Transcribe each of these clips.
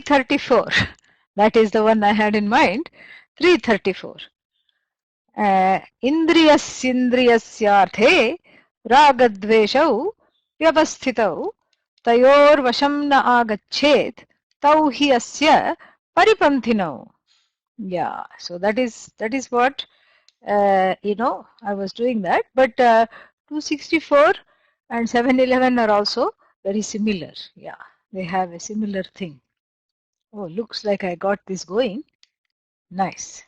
334. That is the one I had in mind. 334. Indriyasyarthe ragadveshau vyavasthitau tayor vasham na agachet tau hi asya paripanthinau. Yeah, so that is what I was doing that, but 264 and 711 are also very similar. Yeah, they have a similar thing. Oh, looks like I got this going. Nice.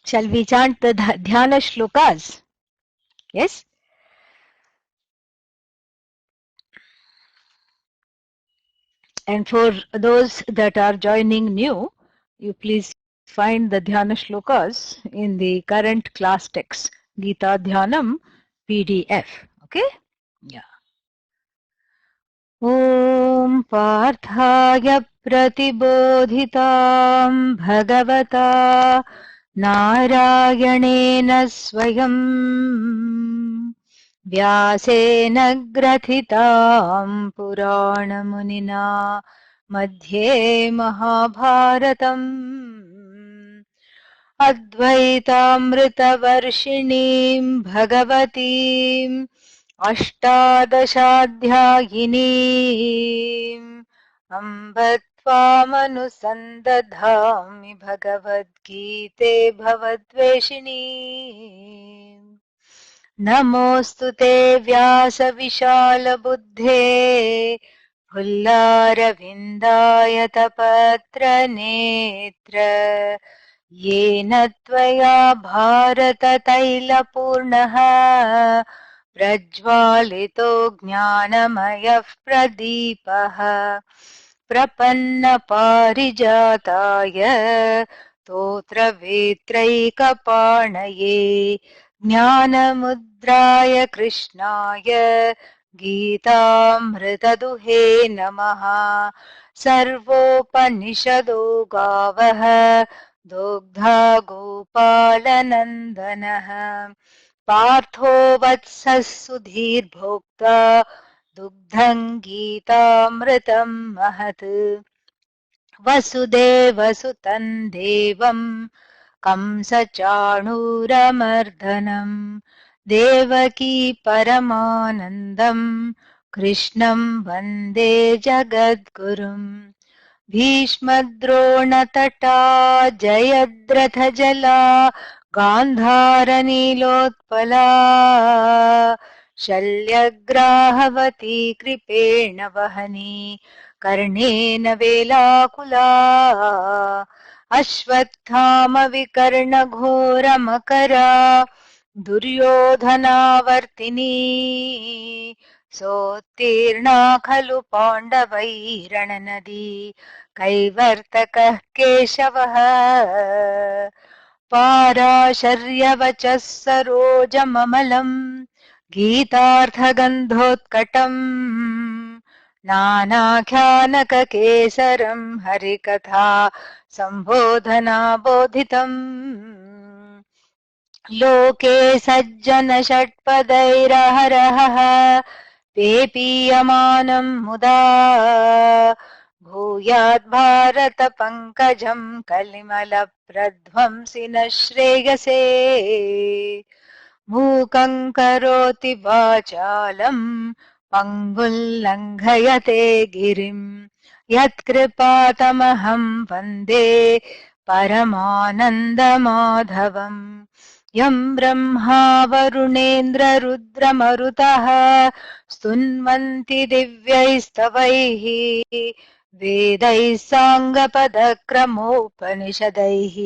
Shall we chant the Dhyana shlokas? Yes? And for those that are joining new, you please find the Dhyana shlokas in the current class text, Gita Dhyanam PDF. Okay? Yeah. Om Parthaya Pratibodhitam Bhagavata Narayanena Swayam Vyasena Grathitam Puranamunina Madhye Mahabharatam Advaitamritavarshinim Bhagavatim अष्टादशाध्यायिनीम् अम्ब त्वामनुसन्दधामि भगवद्गीते भवद्वेषिणी नमोऽस्तु ते व्यासविशालबुद्धे फुल्लारविन्दायतपत्रनेत्र येन त्वया भारततैलपूर्णः प्रज्वालितो ज्ञानमयः प्रदीपः प्रपन्नपारिजाताय स्तोत्रवेत्रैकपाणये ज्ञानमुद्राय कृष्णाय गीतामृतदुहे नमः सर्वोपनिषदो गावः दुग्धा गोपालनन्दनः पार्थो वत्सः सुधीर्भोक्ता दुग्धं गीतामृतं महत् वसुदेवसुतं देवं कंसचाणूरमर्दनं देवकी परमानन्दं कृष्णं वन्दे जगद्गुरुम् भीष्मद्रोणतटा जयद्रथजला गान्धारनीलोत्पला शल्यग्राहवती कृपेण वहनी कर्णेन वेलाकुला अश्वत्थामविकर्णघोरमकरा दुर्योधनावर्तिनी सोत्तीर्णा खलु पाण्डवैरणनदी कैवर्तकः केशवः पाराशर्यवचः सरोजममलम् गीतार्थगन्धोत्कटम् नानाख्यानककेसरम् हरिकथा सम्बोधनाबोधितम् लोके सज्जनषट्पदैरहरहः पेपीयमानम् मुदा भूयात् भारतपङ्कजम् कलिमलप्रध्वंसिनः श्रेयसे मूकम् करोति वाचालम् पङ्गुल्लङ्घयते गिरिम् यत्कृपातमहम् वन्दे परमानन्दमाधवम् यम् ब्रह्मा वरुणेन्द्ररुद्रमरुतः स्तुन्वन्ति दिव्यैस्तवैः वेदैः साङ्गपदक्रमोपनिषदैः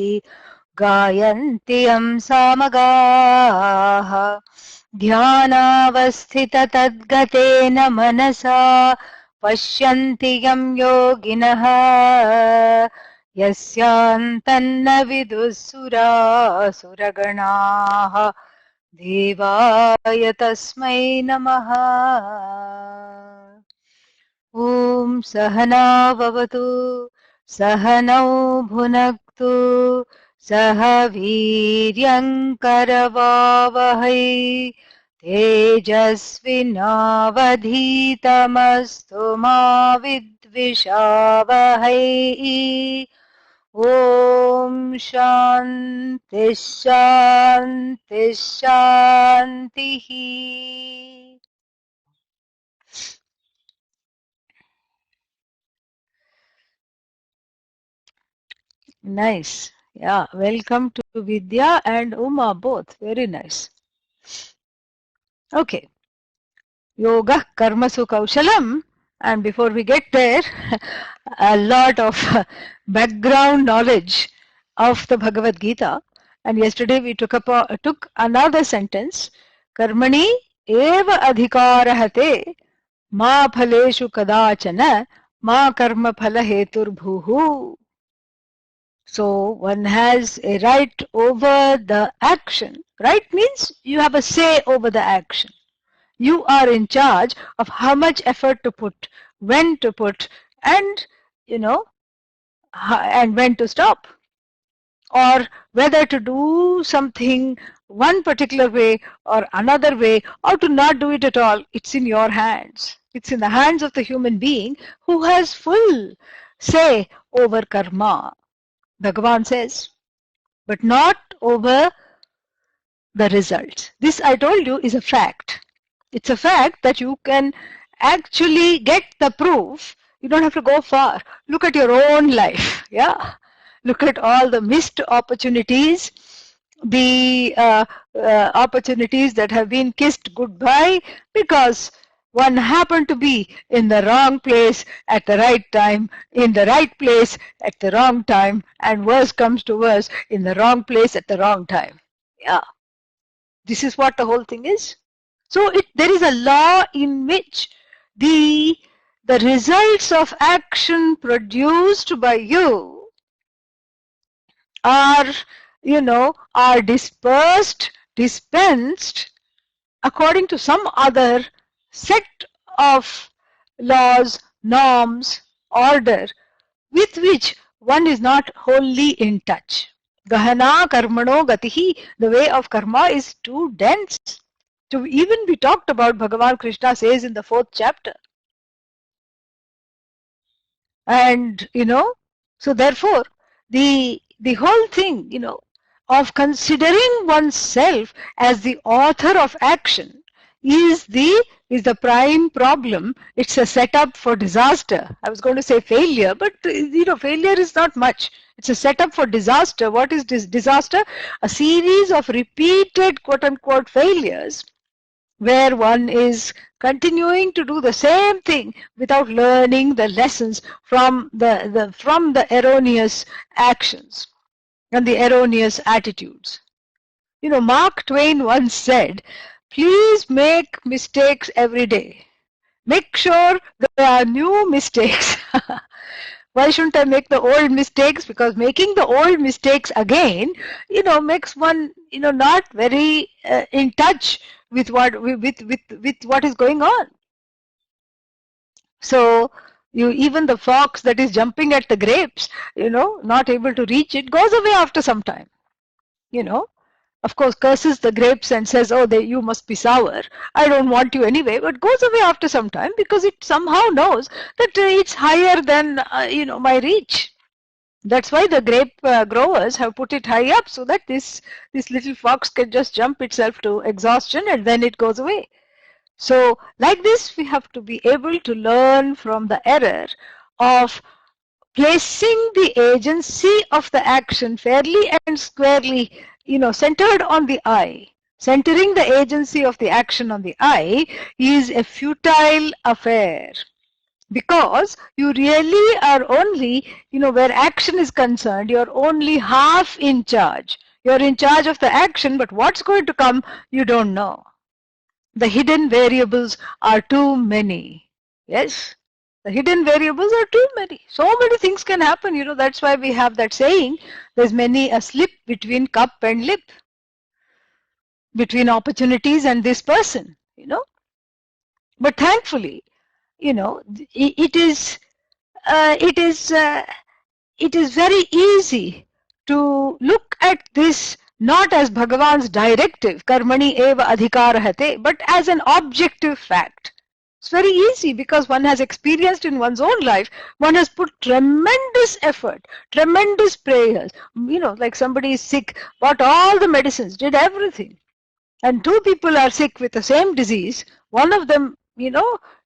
गायन्ति यम् सामगाः ध्यानावस्थिततद्गतेन मनसा पश्यन्ति यम् योगिनः यस्यान्तन्न विदुः सुरासुरगणाः देवाय तस्मै नमः। ॐ सहना भवतु सहनौ भुनक्तु Saha Viryankaravavahai Tejasvinavadhitamastu ma vidvishavahai. Om Shanti Shanti Shanti. Nice. Yeah, welcome to Vidya and Uma both. Very nice. Okay. Yoga Karmasu Kausalam. And before we get there, a lot of background knowledge of the Bhagavad Gita. And yesterday we took another sentence. Karmani eva adhikarahate ma phaleshu kadachana ma karma phala hetur bhuhu. So one has a right over the action. Right means you have a say over the action. You are in charge of how much effort to put, when to put, and and when to stop, or whether to do something one particular way or another way, or to not do it at all. It's in your hands. It's in the hands of the human being who has full say over karma. Bhagavan says, but not over the results. This, I told you, is a fact. It's a fact that you can actually get the proof. You don't have to go far. Look at your own life. Yeah. Look at all the missed opportunities, the opportunities that have been kissed goodbye because one happened to be in the wrong place at the right time, in the right place at the wrong time, and worse comes to worse, in the wrong place at the wrong time. Yeah. This is what the whole thing is. So there is a law in which the results of action produced by you are, are dispensed according to some other set of laws, norms, order with which one is not wholly in touch. Gahana karmano gatihi, the way of karma is too dense to even be talked about. Bhagavan Krishna says in the 4th chapter. And, so therefore, the whole thing, of considering oneself as the author of action is the prime problem. It's a setup for disaster. I was going to say failure, but failure is not much. It's a setup for disaster. What is disaster? A series of repeated quote-unquote failures where one is continuing to do the same thing without learning the lessons from the erroneous actions and the erroneous attitudes. Mark Twain once said, please make mistakes every day. Make sure there are new mistakes. Why shouldn't I make the old mistakes? Because making the old mistakes again, makes one, not very in touch with what is going on. So even the fox that is jumping at the grapes, not able to reach it, goes away after some time. Of course, curses the grapes and says, oh, you must be sour. I don't want you anyway, but goes away after some time because it somehow knows that it's higher than, my reach. That's why the grape growers have put it high up so that this little fox can just jump itself to exhaustion and then it goes away. So like this, we have to be able to learn from the error of placing the agency of the action fairly and squarely, centered on the I. Centering the agency of the action on the I is a futile affair. Because you really are only, where action is concerned, you're only half in charge. You're in charge of the action, but what's going to come, you don't know. The hidden variables are too many. Yes? The hidden variables are too many. So many things can happen. That's why we have that saying, there's many a slip between cup and lip. Between opportunities and this person, But thankfully, it is very easy to look at this not as Bhagavan's directive, karmani eva adhikarahate, but as an objective fact. It's very easy because one has experienced in one's own life, one has put tremendous effort, tremendous prayers. Like somebody is sick, bought all the medicines, did everything. And two people are sick with the same disease. One of them,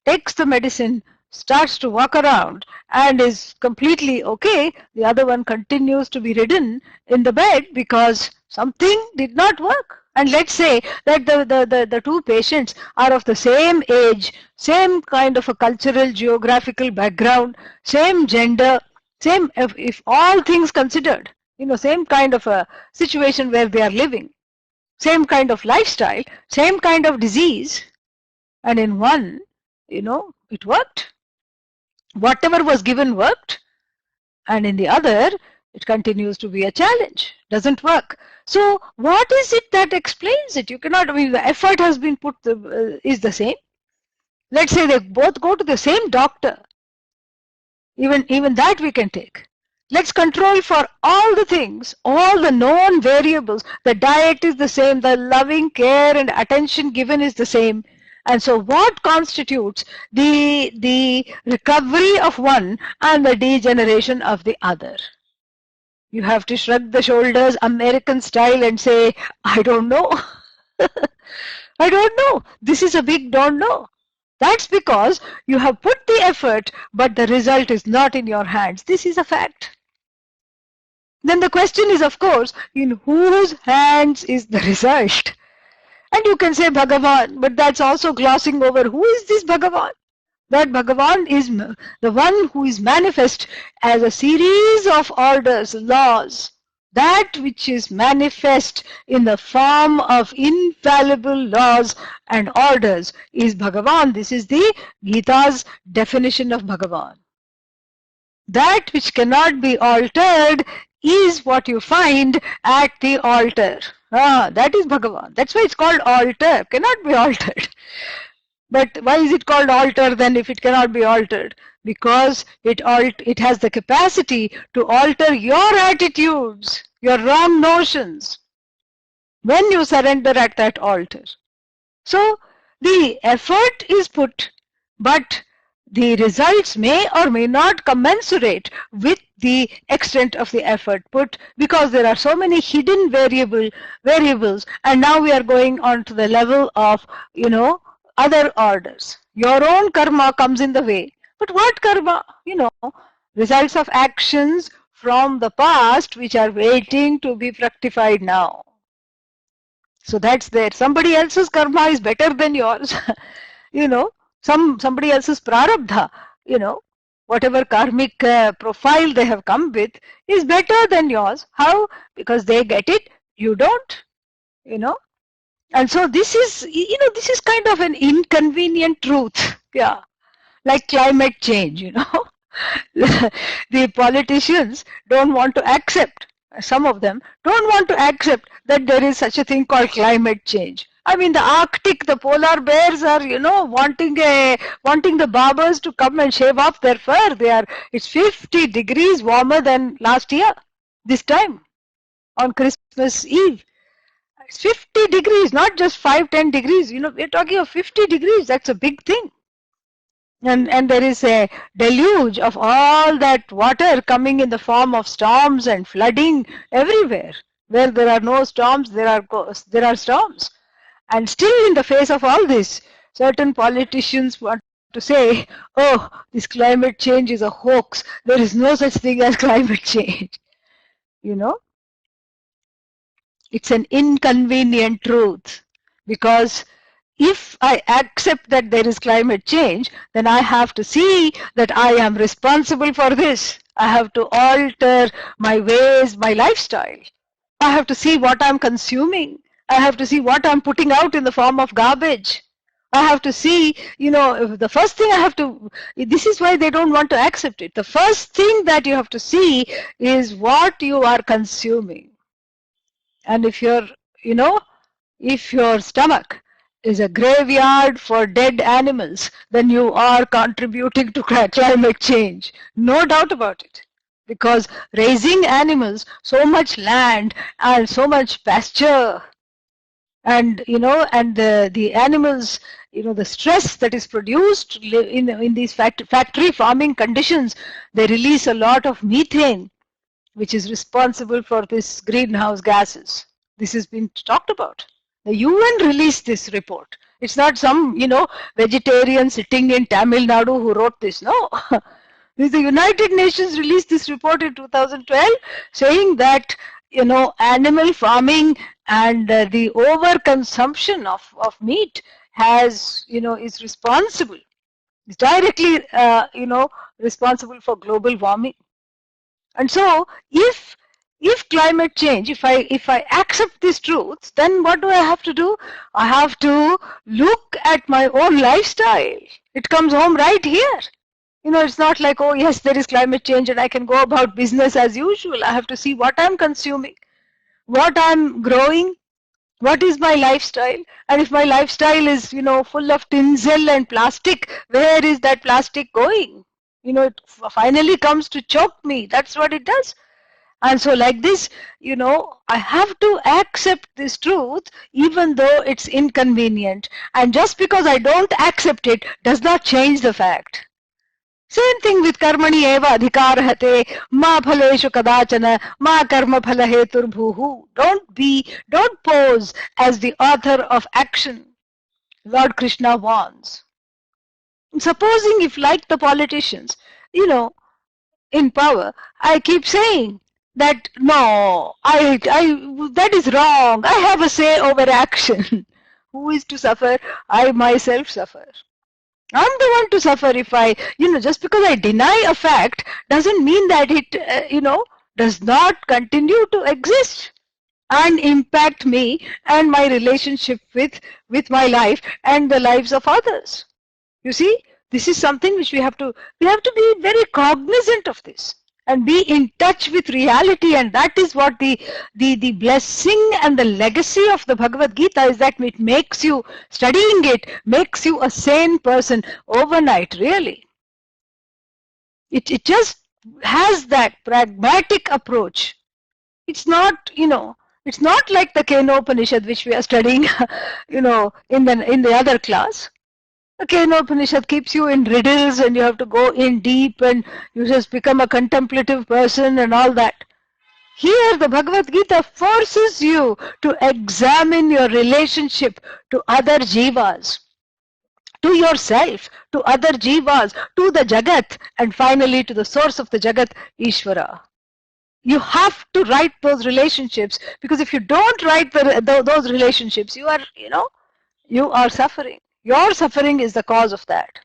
takes the medicine, starts to walk around and is completely okay. The other one continues to be ridden in the bed because something did not work. And let's say that the two patients are of the same age, same kind of a cultural, geographical background, same gender, same, if all things considered, same kind of a situation where they are living, same kind of lifestyle, same kind of disease, and in one, it worked. Whatever was given worked, and in the other, it continues to be a challenge, doesn't work. So what is it that explains it? You cannot, the effort has been put, is the same. Let's say they both go to the same doctor. Even that we can take. Let's control for all the things, all the known variables. The diet is the same, the loving care and attention given is the same. And so what constitutes the recovery of one and the degeneration of the other? You have to shrug the shoulders American style and say, I don't know. I don't know. This is a big don't know. That's because you have put the effort, but the result is not in your hands. This is a fact. Then the question is, of course, in whose hands is the result? And you can say Bhagavan, but that's also glossing over who is this Bhagavan? That Bhagavan is the one who is manifest as a series of orders, laws. That which is manifest in the form of infallible laws and orders is Bhagavan. This is the Gita's definition of Bhagavan. That which cannot be altered is what you find at the altar. That is Bhagavan. That's why it's called altar. Cannot be altered. But why is it called altar then if it cannot be altered? Because it has the capacity to alter your attitudes, your wrong notions, when you surrender at that altar. So the effort is put, but the results may or may not commensurate with the extent of the effort put, because there are so many hidden variables, and now we are going on to the level of, other orders. Your own karma comes in the way. But what karma? Results of actions from the past which are waiting to be fructified now. So that's there. Somebody else's karma is better than yours. Somebody else's prarabdha, whatever karmic profile they have come with is better than yours. How? Because they get it, you don't, And so this is kind of an inconvenient truth. Yeah. Like climate change, The politicians don't want to accept, some of them don't want to accept that there is such a thing called climate change. The Arctic, the polar bears are, wanting the barbers to come and shave off their fur. It's 50 degrees warmer than last year, this time, on Christmas Eve. It's 50 degrees, not just 5-10 degrees. We're talking of 50 degrees. That's a big thing. And there is a deluge of all that water coming in the form of storms and flooding everywhere. Where there are no storms, there are storms. And still in the face of all this, certain politicians want to say, oh, this climate change is a hoax. There is no such thing as climate change. It's an inconvenient truth, because if I accept that there is climate change, then I have to see that I am responsible for this. I have to alter my ways, my lifestyle. I have to see what I'm consuming. I have to see what I'm putting out in the form of garbage. I have to see, the first thing I have to, this is why they don't want to accept it. The first thing that you have to see is what you are consuming. And if your stomach is a graveyard for dead animals, then you are contributing to climate change. No doubt about it. because raising animals, so much land and so much pasture, and and the animals, the stress that is produced in these factory farming conditions, they release a lot of methane, which is responsible for this greenhouse gases. This has been talked about. The UN released this report. It's not some, vegetarian sitting in Tamil Nadu who wrote this. No. The United Nations released this report in 2012 saying that, animal farming and the overconsumption of meat is responsible. It's directly, responsible for global warming. And so, if climate change, if I accept these truths, then what do I have to do? I have to look at my own lifestyle. It comes home right here. It's not like, oh yes, there is climate change and I can go about business as usual. I have to see what I'm consuming, what I'm growing, what is my lifestyle. And if my lifestyle is, full of tinsel and plastic, where is that plastic going? It finally comes to choke me. That's what it does. And so like this, I have to accept this truth even though it's inconvenient. And just because I don't accept it does not change the fact. Same thing with karmani eva adhikarahate ma phaleshu kadachana ma karma phala heturbhuhu. Don't pose as the author of action. Lord Krishna warns. Supposing if, like the politicians, in power, I keep saying that no, that is wrong. I have a say over action. Who is to suffer? I myself suffer. I'm the one to suffer if I, just because I deny a fact doesn't mean that it, does not continue to exist and impact me and my relationship with my life and the lives of others. You see, this is something which we have to be very cognizant of this and be in touch with reality, and that is what the blessing and the legacy of the Bhagavad Gita is, that it makes you, studying it makes you a sane person overnight, really. It just has that pragmatic approach. It's not, it's not like the Kenopanishad which we are studying, in the other class. The Kenopanishad keeps you in riddles and you have to go in deep and you just become a contemplative person and all that. Here the Bhagavad Gita forces you to examine your relationship to other jivas, to yourself, to other jivas, to the Jagat, and finally to the source of the Jagat, Ishvara. You have to write those relationships, because if you don't write those relationships, you are suffering. Your suffering is the cause of that.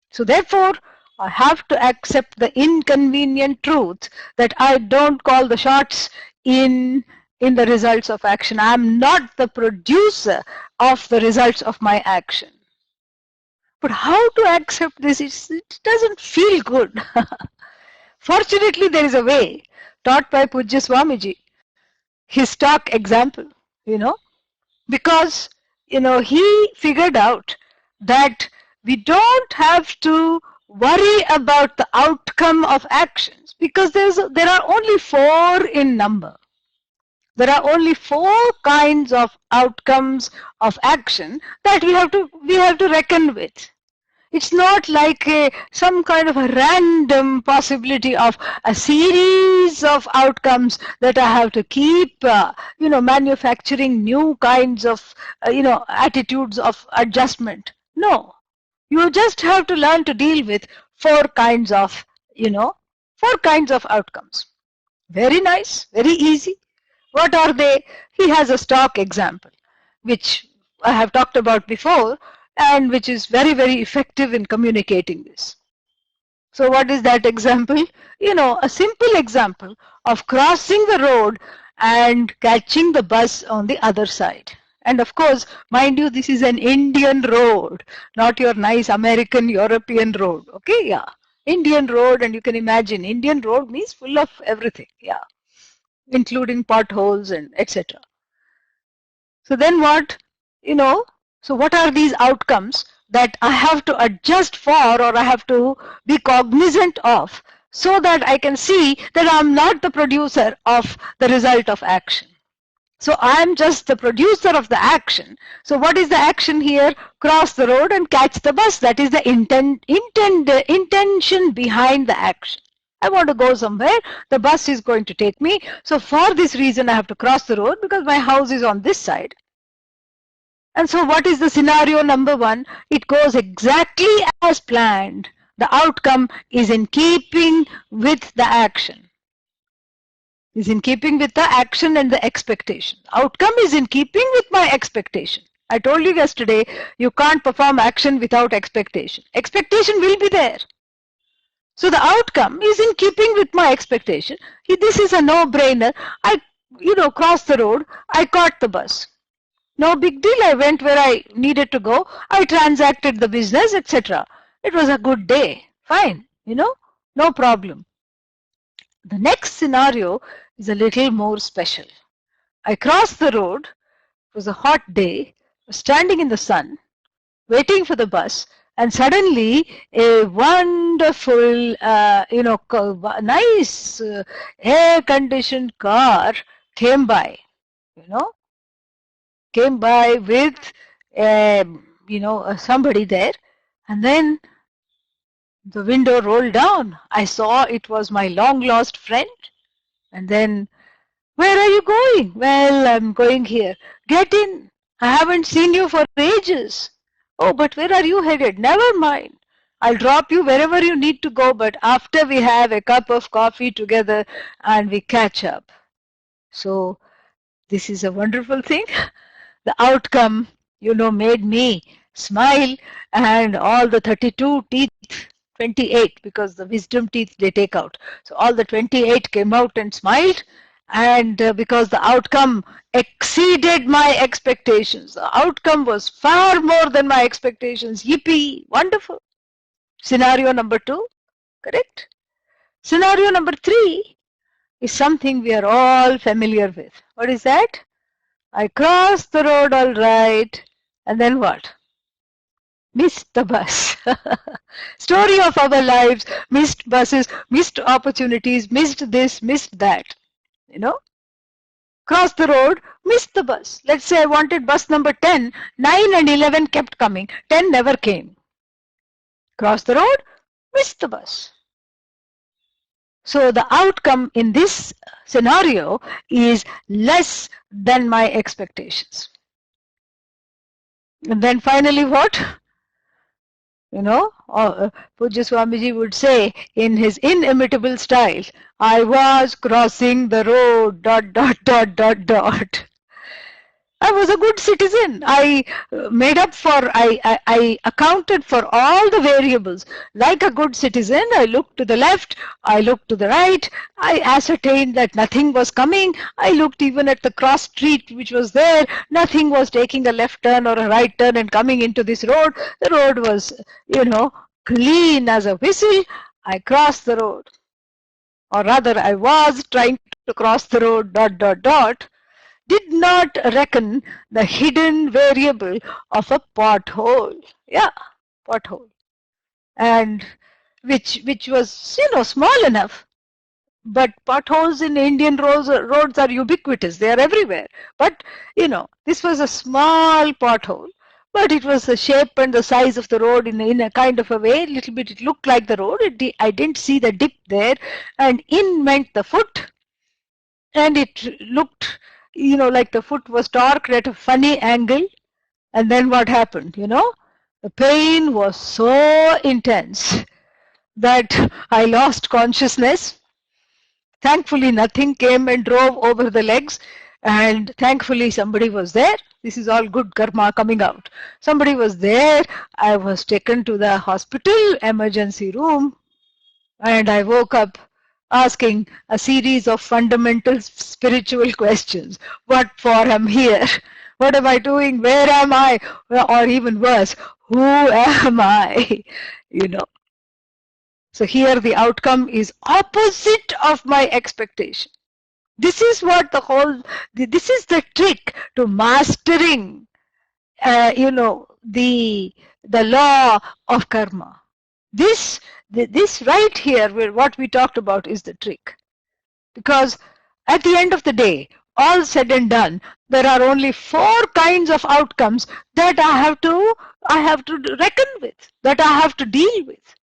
So therefore, I have to accept the inconvenient truth that I don't call the shots in the results of action. I am not the producer of the results of my action. But how to accept this? It doesn't feel good. Fortunately, there is a way taught by Pujya Swamiji, his stock example, because he figured out that we don't have to worry about the outcome of actions, because there are only 4 in number. There are only 4 kinds of outcomes of action that we have to reckon with. It's not like some kind of a random possibility of a series of outcomes that I have to keep, manufacturing new kinds of, attitudes of adjustment. No, you just have to learn to deal with 4 kinds of, 4 kinds of outcomes. Very nice, very easy. What are they? He has a stock example, which I have talked about before, and which is very, very effective in communicating this. So what is that example? A simple example of crossing the road and catching the bus on the other side. And of course, mind you, this is an Indian road, not your nice American, European road. Okay, yeah. Indian road, and you can imagine, Indian road means full of everything, yeah, including potholes and etc. So then what, so what are these outcomes that I have to adjust for, or I have to be cognizant of, so that I can see that I'm not the producer of the result of action. So I'm just the producer of the action. So what is the action here? Cross the road and catch the bus. That is the intention behind the action. I want to go somewhere. The bus is going to take me. So for this reason, I have to cross the road because my house is on this side. And so what is the scenario number one? It goes exactly as planned. The outcome is in keeping with the action. Is in keeping with the action and the expectation. Outcome is in keeping with my expectation. I told you yesterday, you can't perform action without expectation. Expectation will be there. So the outcome is in keeping with my expectation. This is a no-brainer. I, crossed the road. I caught the bus. No big deal. I went where I needed to go. I transacted the business, etc. It was a good day. Fine. No problem. The next scenario is a little more special. I crossed the road. It was a hot day. I was standing in the sun, waiting for the bus, and suddenly a wonderful, nice air-conditioned car came by. Came by with, somebody there, and then the window rolled down. I saw it was my long-lost friend, and then, where are you going? Well, I'm going here. Get in. I haven't seen you for ages. Oh, but where are you headed? Never mind. I'll drop you wherever you need to go, but after we have a cup of coffee together and we catch up. So, this is a wonderful thing. The outcome, made me smile, and all the 32 teeth, 28, because the wisdom teeth they take out. So all the 28 came out and smiled, and because the outcome exceeded my expectations. The outcome was far more than my expectations. Yippee! Wonderful. Scenario number 2, correct? Scenario number 3 is something we are all familiar with. What is that? I crossed the road all right, and then what? Missed the bus. Story of our lives, missed buses, missed opportunities, missed this, missed that. Crossed the road, missed the bus. Let's say I wanted bus number 10, 9 and 11 kept coming, 10 never came. Crossed the road, missed the bus. So the outcome in this scenario is less than my expectations. And then finally what? Pujya Swamiji would say in his inimitable style, I was crossing the road, ... I was a good citizen. I accounted for all the variables. Like a good citizen, I looked to the left, I looked to the right, I ascertained that nothing was coming. I looked even at the cross street which was there. Nothing was taking a left turn or a right turn and coming into this road. The road was, clean as a whistle. I crossed the road. Or rather, I was trying to cross the road, ... did not reckon the hidden variable of a pothole. Yeah, pothole. And which was, small enough. But potholes in Indian roads are ubiquitous. They are everywhere. But, this was a small pothole. But it was the shape and the size of the road in a kind of a way. A little bit it looked like the road. I didn't see the dip there. And in went the foot. And it looked, like the foot was torqued at a funny angle. And then what happened, The pain was so intense that I lost consciousness. Thankfully, nothing came and drove over the legs. And thankfully, somebody was there. This is all good karma coming out. Somebody was there. I was taken to the hospital emergency room. And I woke up asking a series of fundamental spiritual questions. What for am here? What am I doing? Where am I? Or even worse, who am I? So here the outcome is opposite of my expectation. This is what this is the trick to mastering, the law of karma. This this right here, where what we talked about, is the trick. Because at the end of the day, all said and done, there are only 4 kinds of outcomes that I have to reckon with, that I have to deal with.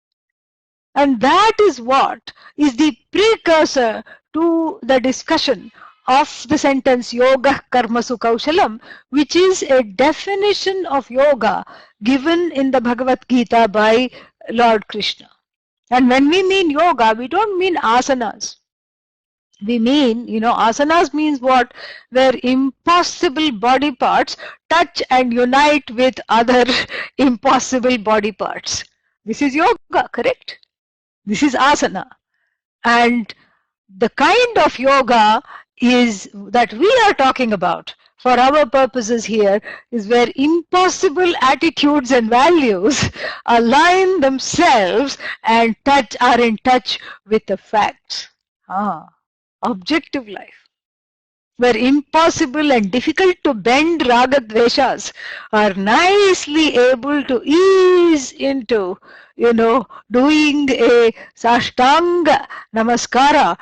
And that is what is the precursor to the discussion of the sentence Yoga Karmasu Kausalam, which is a definition of yoga given in the Bhagavad Gita by Lord Krishna. And when we mean yoga, we don't mean asanas. We mean, asanas means what? Where impossible body parts touch and unite with other impossible body parts. This is yoga, correct? This is asana. And the kind of yoga is that we are talking about for our purposes here is where impossible attitudes and values align themselves and are in touch with the facts. Objective life, where impossible and difficult to bend raga dveshas are nicely able to ease into, doing a sashtanga namaskara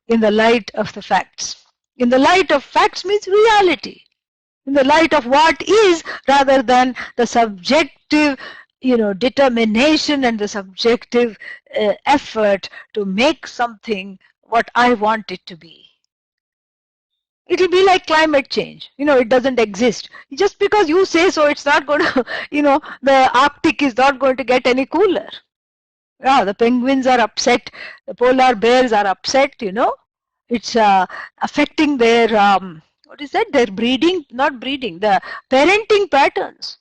in the light of the facts. In the light of facts means reality. In the light of what is, rather than the subjective determination and the subjective effort to make something what I want it to be. It will be like climate change. It doesn't exist. Just because you say so, it's not going to, the Arctic is not going to get any cooler. Yeah, the penguins are upset. The polar bears are upset, It's affecting their, their breeding, not breeding, the parenting patterns.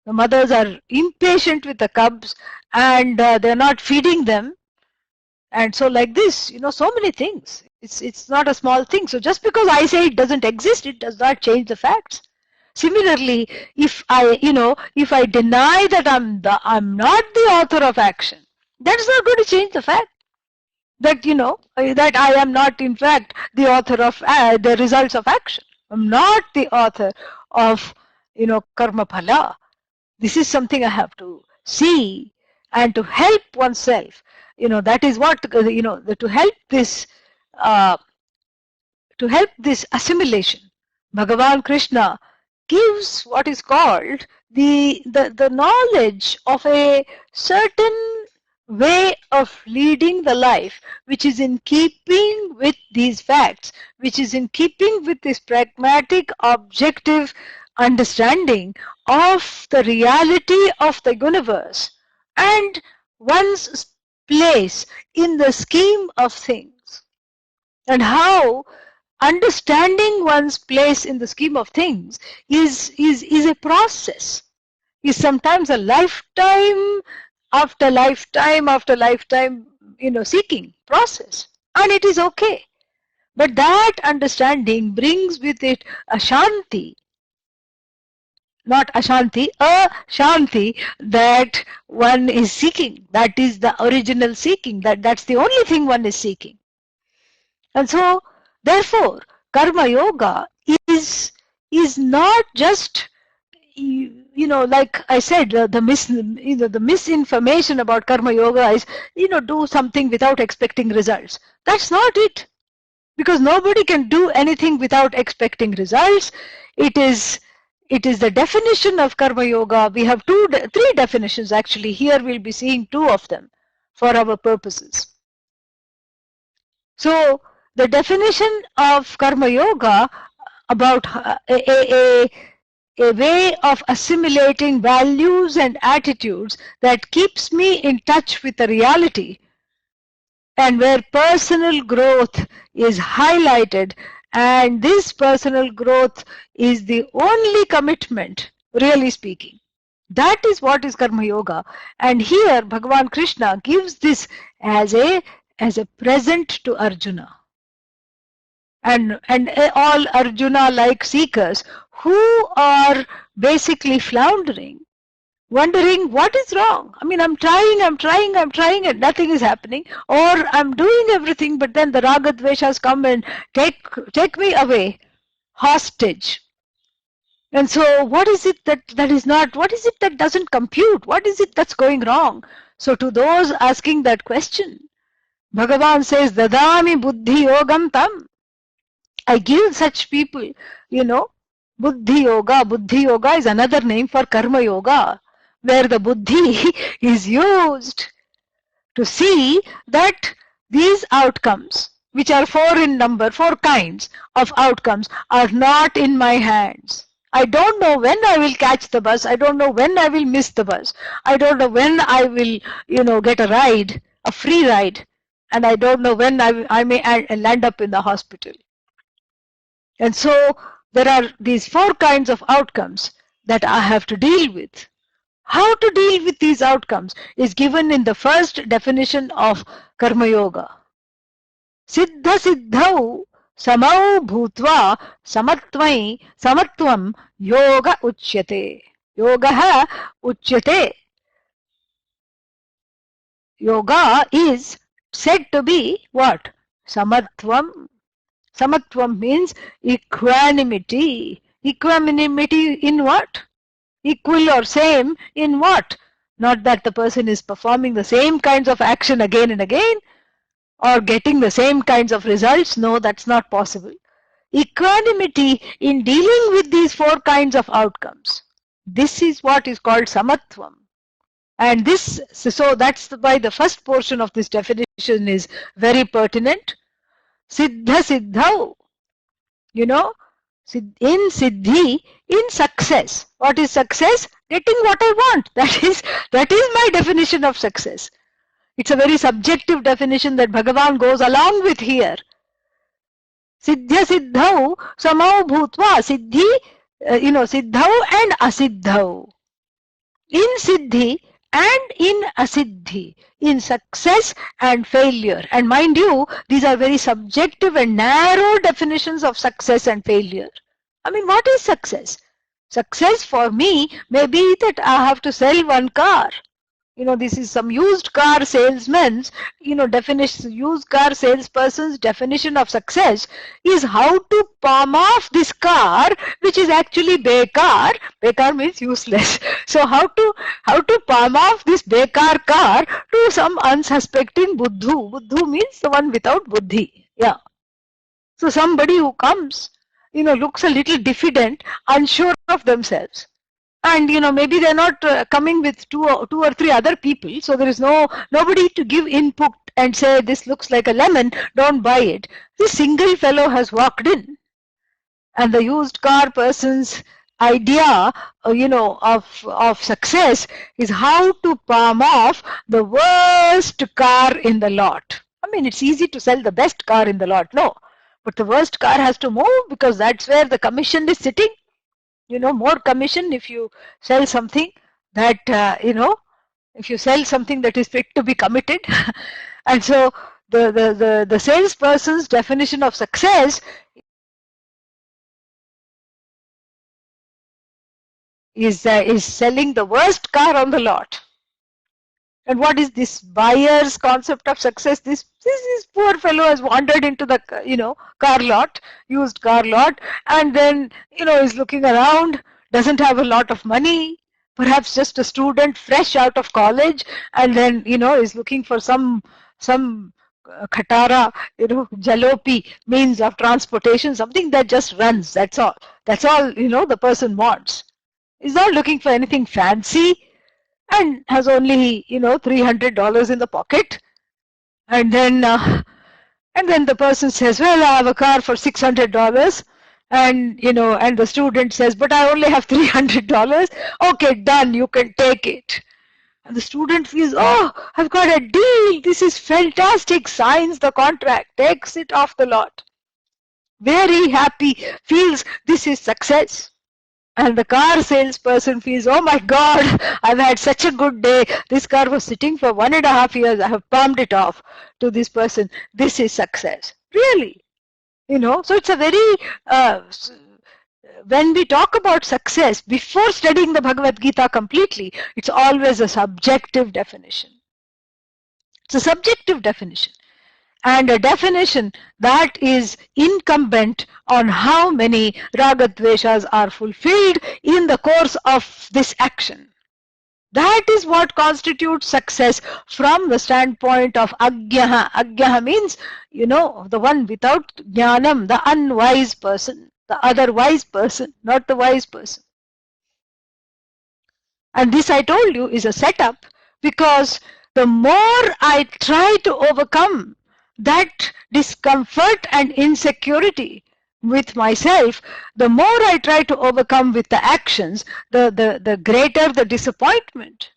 The mothers are impatient with the cubs and they're not feeding them. And so like this, so many things. It's not a small thing. So just because I say it doesn't exist, it does not change the facts. Similarly, if I deny that I'm not the author of action, that's not going to change the fact that, that I am not in fact the author of the results of action. I'm not the author of, karma phala. This is something I have to see, and to help oneself. That is what, to help this assimilation. Bhagavan Krishna gives what is called the knowledge of a certain way of leading the life, which is in keeping with these facts, which is in keeping with this pragmatic, objective understanding of the reality of the universe and one's place in the scheme of things, and how understanding one's place in the scheme of things is a process, is sometimes a lifetime after lifetime after lifetime, seeking process, and it is okay. But that understanding brings with it a shanti, not ashanti, a shanti that one is seeking. That is the original seeking. That's the only thing one is seeking. And so, therefore, karma yoga is not just, like I said, the misinformation about karma yoga is, do something without expecting results. That's not it. Because nobody can do anything without expecting results. It is the definition of karma yoga. We have 3 definitions actually. Here we'll be seeing 2 of them for our purposes. So the definition of karma yoga about a way of assimilating values and attitudes that keeps me in touch with the reality, and where personal growth is highlighted, and this personal growth is the only commitment, really speaking. That is what is karma yoga. And here Bhagavan Krishna gives this as a present to Arjuna. And all Arjuna-like seekers who are basically floundering, wondering what is wrong. I mean, I'm trying and nothing is happening. Or I'm doing everything, but then the raga dveshas come and take me away, hostage. And so what is it that is not, what is it that doesn't compute? What is it that's going wrong? So to those asking that question, Bhagavan says, Dadami buddhi yogam tam. I give such people, you know, buddhi yoga. Buddhi yoga is another name for karma yoga, where the buddhi is used to see that these outcomes, which are four in number, four kinds of outcomes, are not in my hands. I don't know when I will catch the bus. I don't know when I will miss the bus. I don't know when I will, get a ride, a free ride. And I don't know when I may land up in the hospital. And so there are these four kinds of outcomes that I have to deal with. How to deal with these outcomes is given in the first definition of Karma Yoga. Siddha siddhau samau bhutva samatvam yoga uchyate. Yoga uchyate. Yoga is said to be what? Samatvam. Samatvam means equanimity. Equanimity in what? Equal or same in what? Not that the person is performing the same kinds of action again and again or getting the same kinds of results. No, that's not possible. Equanimity in dealing with these four kinds of outcomes. This is what is called samatvam. And this, so that's why the first portion of this definition is very pertinent. Siddha siddhau. In siddhi, in success. What is success? Getting what I want. That is my definition of success. It's a very subjective definition that Bhagavan goes along with here. Siddhya siddhau samau bhutva. Siddhi, siddhau and asiddhau. In siddhi and in asiddhi, in success and failure. And mind you, these are very subjective and narrow definitions of success and failure. I mean, what is success? Success for me may be that I have to sell one car. This is some used car salesman's, definition, used car salesperson's definition of success is how to palm off this car, which is actually bekar. Bekar means useless. So how to palm off this bekar car to some unsuspecting buddhu. Buddhu means the one without buddhi. Yeah. So somebody who comes, looks a little diffident, unsure of themselves. And maybe they're not coming with two or three other people, so there is nobody to give input and say this looks like a lemon, don't buy it. This single fellow has walked in, and the used car person's idea of success is how to palm off the worst car in the lot. I mean, it's easy to sell the best car in the lot, no, but the worst car has to move because that's where the commission is sitting. More commission if you sell something that, if you sell something that is fit to be committed. And so the salesperson's definition of success is selling the worst car on the lot. And what is this buyer's concept of success? This poor fellow has wandered into the car lot, used car lot, and then is looking around, doesn't have a lot of money, perhaps just a student fresh out of college, and then is looking for some khatara, jalopi means of transportation, something that just runs. That's all the person wants. He's not looking for anything fancy. And has only $300 in the pocket, and then the person says, well, I have a car for $600, and and the student says, but I only have $300. Okay, done, you can take it. And the student feels, oh, I've got a deal, this is fantastic, signs the contract, takes it off the lot, very happy, feels this is success. And the car salesperson feels, oh my God, I've had such a good day. This car was sitting for 1.5 years. I have palmed it off to this person. This is success. Really. So it's a very, when we talk about success, before studying the Bhagavad Gita completely, it's always a subjective definition. It's a subjective definition. and a definition that is incumbent on how many ragadveshas are fulfilled in the course of this action. That is what constitutes success from the standpoint of agyaha. Agyaha means, the one without jnanam, the unwise person, the otherwise person, not the wise person. And this, I told you, is a setup, because the more I try to overcome that discomfort and insecurity with myself, the more I try to overcome with the actions, the greater the disappointment.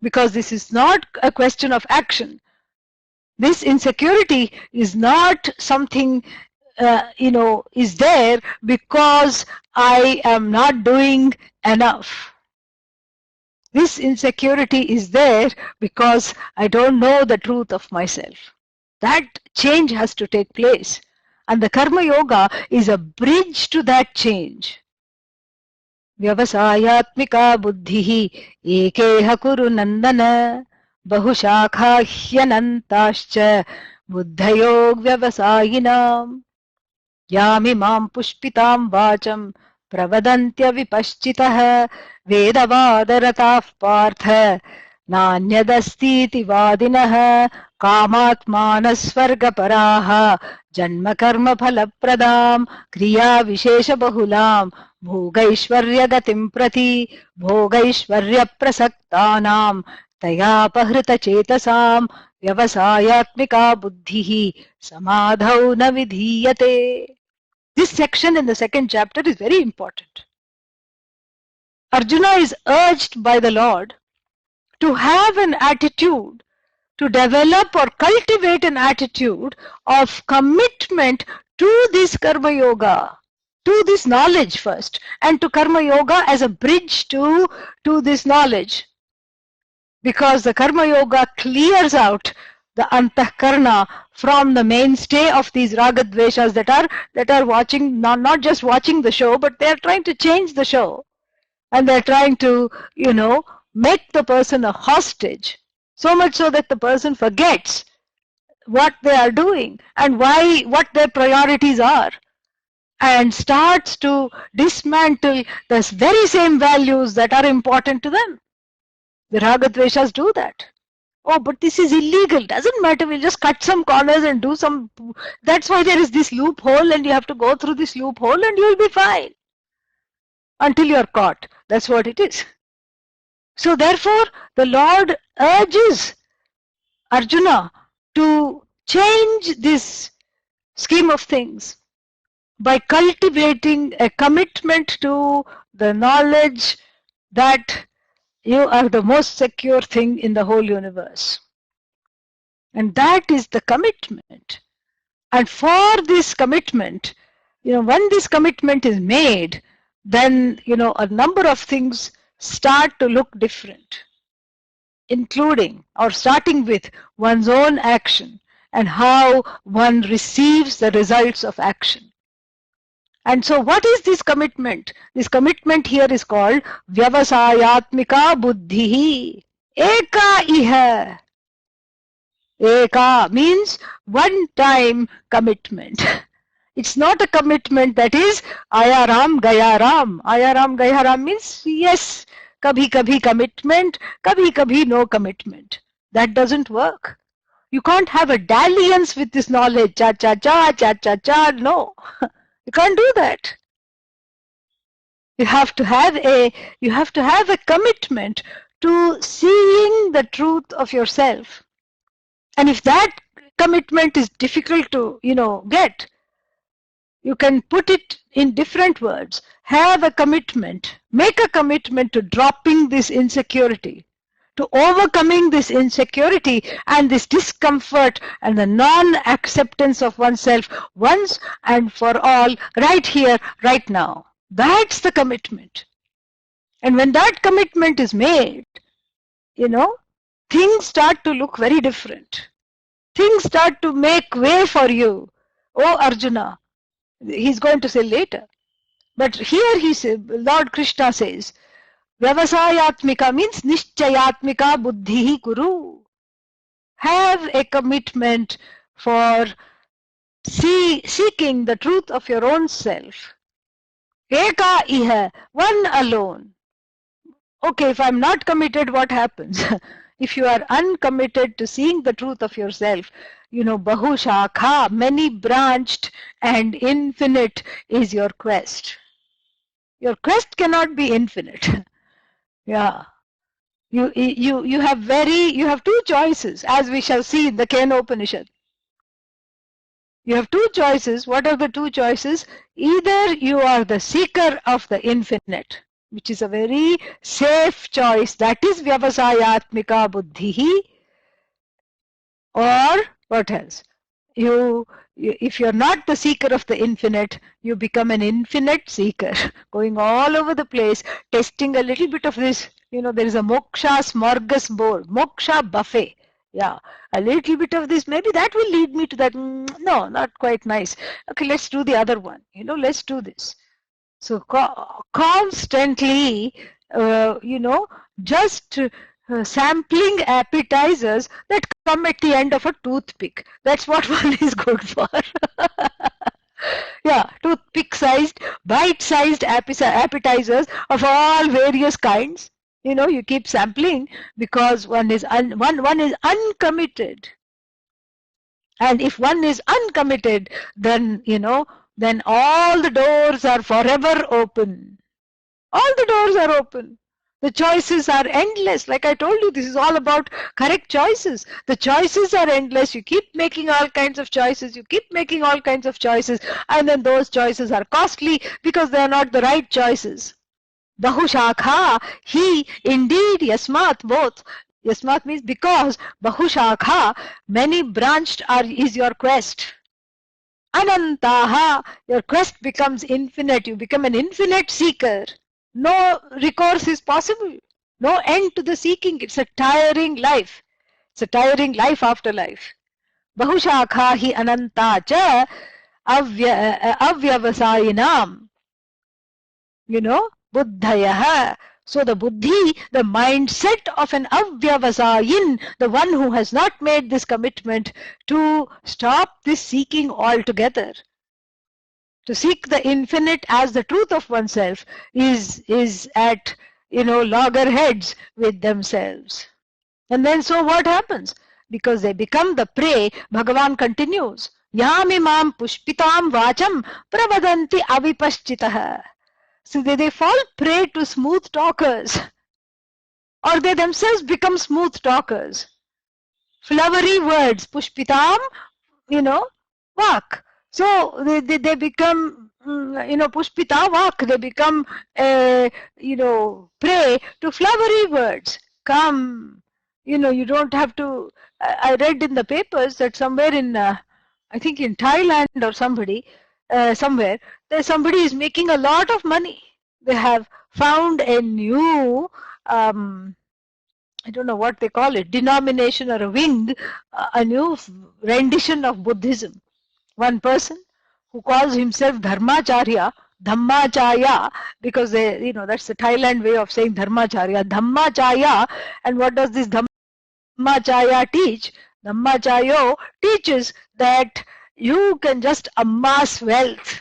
Because this is not a question of action. This insecurity is not something, is there because I am not doing enough. This insecurity is there because I don't know the truth of myself. That change has to take place. And the Karma Yoga is a bridge to that change. Vyavasayatmika buddhihi ekeha kuru nandana bahushakha hyanantascha buddhayog vyavasayinam yamimam pushpitam vacham pravadantya vipaschitah vedavadarataः partha nanyadastiti vadinah कामात्मानस्वर्गपराः जन्मकर्मफलप्रदां क्रियाविशेषबहुलां भोगैश्वर्यगतिं प्रति भोगैश्वर्यप्रसक्तानां तयापहृतचेतसां व्यवसायात्मिका बुद्धिः समाधौ न विधीयते. This section in the second chapter is very important. Arjuna is urged by the Lord to have an attitude, to develop or cultivate an attitude of commitment to this Karma Yoga, to this knowledge first, and to Karma Yoga as a bridge to this knowledge. Because the Karma Yoga clears out the Antahkarna from the mainstay of these Ragadveshas that are watching, not just watching the show, but they are trying to change the show. And they're trying to, make the person a hostage. So much so that the person forgets what they are doing and what their priorities are, and starts to dismantle the very same values that are important to them. The Ragadveshas do that. Oh, but this is illegal. Doesn't matter. We'll just cut some corners and do some. That's why there is this loophole, and you have to go through this loophole, and you'll be fine until you're caught. That's what it is. So therefore, the Lord urges Arjuna to change this scheme of things by cultivating a commitment to the knowledge that you are the most secure thing in the whole universe. And that is the commitment. And for this commitment, when this commitment is made, then, a number of things start to look different, including or starting with one's own action and how one receives the results of action. And so what is this commitment? This commitment here is called Vyavasayatmika Buddhihi. Eka iha. Eka means one-time commitment. It's not a commitment that is Ayaram Gayaram. Ayaram Gayaram means yes, kabhi kabhi commitment, kabhi kabhi no commitment. That doesn't work. You can't have a dalliance with this knowledge. Cha cha cha, cha cha cha. No, you can't do that. You have to have a commitment to seeing the truth of yourself. And if that commitment is difficult to, get, you can put it in different words. Have a commitment. Make a commitment to dropping this insecurity, to overcoming this insecurity and this discomfort and the non-acceptance of oneself once and for all, right here, right now. That's the commitment. And when that commitment is made, things start to look very different. Things start to make way for you. Oh, Arjuna. He's going to say later. But here Lord Krishna says, Vyavasayatmika means Nishchayatmika Buddhihi Kuru. Have a commitment for seeking the truth of your own self. Eka iha, one alone. Okay, if I'm not committed, what happens? If you are uncommitted to seeing the truth of yourself, bahushakha, many branched and infinite is your quest. Your quest cannot be infinite. Yeah. You have two choices, as we shall see in the Kena Upanishad. You have two choices. What are the two choices? Either you are the seeker of the infinite, which is a very safe choice. That is vyavasayatmika buddhihi. Or what else? If you're not the seeker of the infinite, you become an infinite seeker, going all over the place, testing a little bit of this. There is a moksha smorgasbord, moksha buffet. Yeah, a little bit of this, maybe that will lead me to that. No, not quite nice. Okay, let's do the other one. Let's do this. So constantly, just sampling appetizers that come at the end of a toothpick. That's what one is good for. Yeah, toothpick-sized, bite-sized appetizers of all various kinds. You keep sampling because one is uncommitted. And if one is uncommitted, then then all the doors are forever open. All the doors are open. The choices are endless. Like I told you, this is all about correct choices. The choices are endless. You keep making all kinds of choices. You keep making all kinds of choices. And then those choices are costly because they are not the right choices. Bahushakha, he, indeed, yasmat, both. Yasmat means because, bahushakha, many branched is your quest. Anantaha, your quest becomes infinite. You become an infinite seeker. No recourse is possible. No end to the seeking. It's a tiring life. It's a tiring life after life. Bahushakha hi ananta cha avyavasayinam. Buddhayaha. So the buddhi, the mindset of an avyavasayin, the one who has not made this commitment to stop this seeking altogether, to seek the infinite as the truth of oneself, is at loggerheads with themselves. And then so what happens? Because they become the prey, Bhagavan continues, Yamimam pushpitam vacham pravadanti avipaschitaha. So they fall prey to smooth talkers, or they themselves become smooth talkers. Flowery words, pushpitam, vak. So they become, pushpita vak, they become, prey to flowery words. Come, you don't have to. I read in the papers that somewhere in, I think in Thailand or somewhere, somebody is making a lot of money. They have found a new, I don't know what they call it, denomination or a wing, a new rendition of Buddhism. One person who calls himself Dharmacharya, Dhammacharya, because that's the Thailand way of saying Dharmacharya, Dhammacharya. And what does this Dhammacharya teach? Dhammacharya teaches that you can just amass wealth.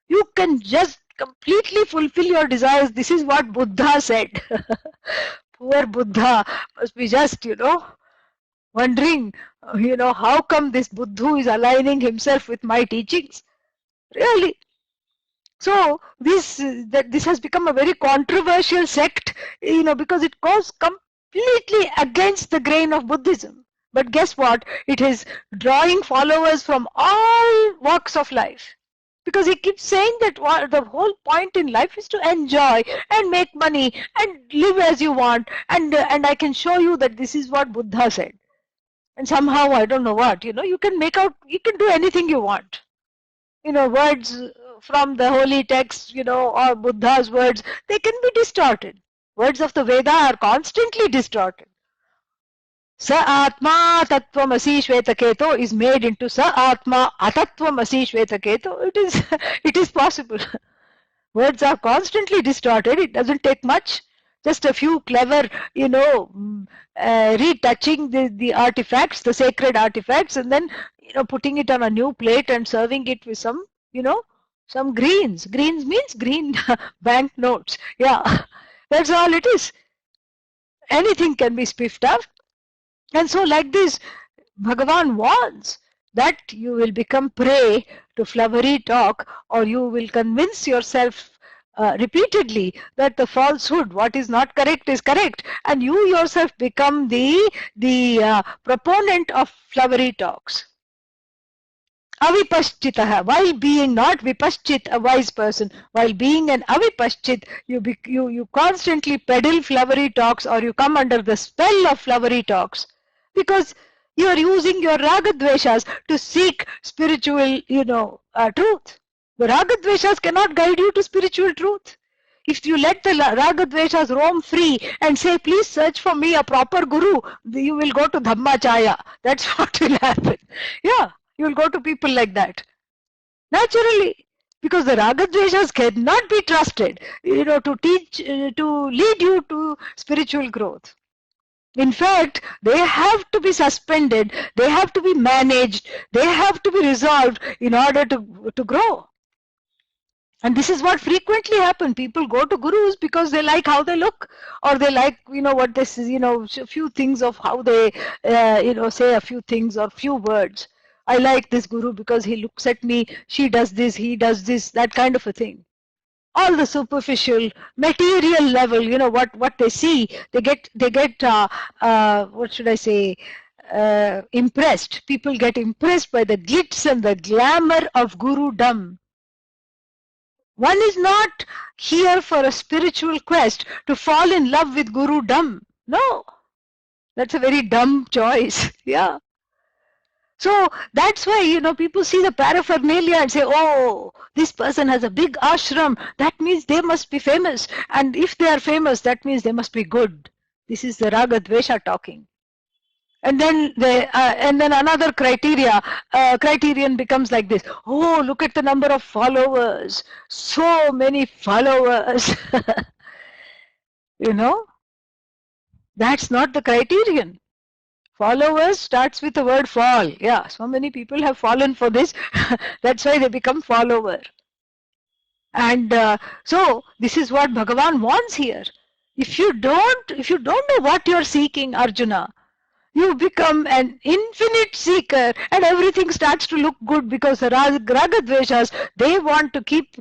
You can just completely fulfill your desires. This is what Buddha said. Poor Buddha must be just, wondering, how come this Buddha is aligning himself with my teachings? Really? So this has become a very controversial sect, because it goes completely against the grain of Buddhism. But guess what? It is drawing followers from all walks of life. Because he keeps saying that the whole point in life is to enjoy and make money and live as you want. And I can show you that this is what Buddha said. And somehow, I don't know what, you can do anything you want. Words from the holy texts, or Buddha's words, they can be distorted. Words of the Veda are constantly distorted. Sa Atma Tattvamasi Shvetaketo is made into Sa Atma Atatvamasi Shvetaketo. It is possible. Words are constantly distorted. It doesn't take much. Just a few clever, retouching the artifacts, the sacred artifacts, and then putting it on a new plate and serving it with some, some greens. Greens means green bank notes. Yeah, that's all it is. Anything can be spiffed up. And so like this, Bhagavan warns that you will become prey to flowery talk, or you will convince yourself repeatedly that the falsehood, what is not correct is correct, and you yourself become the proponent of flowery talks. Avipaschitah, while being not vipaschit, a wise person, while being an avipaschit, you constantly peddle flowery talks, or you come under the spell of flowery talks, because you are using your ragadveshas to seek spiritual, truth. The ragadveshas cannot guide you to spiritual truth. If you let the ragadveshas roam free and say, please search for me a proper guru, you will go to Dhammacharya. That's what will happen. Yeah, you will go to people like that. Naturally, because the ragadveshas cannot be trusted, to teach, to lead you to spiritual growth. In fact, they have to be suspended, they have to be managed, they have to be resolved in order to grow. And this is what frequently happens. People go to gurus because they like how they look, or they like, what this is, a few things of how they, say a few things or few words. I like this guru because he looks at me, she does this, he does this, that kind of a thing. All the superficial, material level, what they see, they get, what should I say, impressed. People get impressed by the glitz and the glamour of gurudom. One is not here for a spiritual quest to fall in love with gurudom. No, that's a very dumb choice. Yeah. So that's why, people see the paraphernalia and say, oh, this person has a big ashram. That means they must be famous. And if they are famous, that means they must be good. This is the Raga Dvesha talking. And then another criterion becomes like this. Oh, look at the number of followers. So many followers. That's not the criterion. Followers starts with the word fall. Yeah, so many people have fallen for this. That's why they become follower. And so this is what Bhagavan wants here. If you don't know what you're seeking, Arjuna, you become an infinite seeker, and everything starts to look good, because the Ragadveshas, they want to keep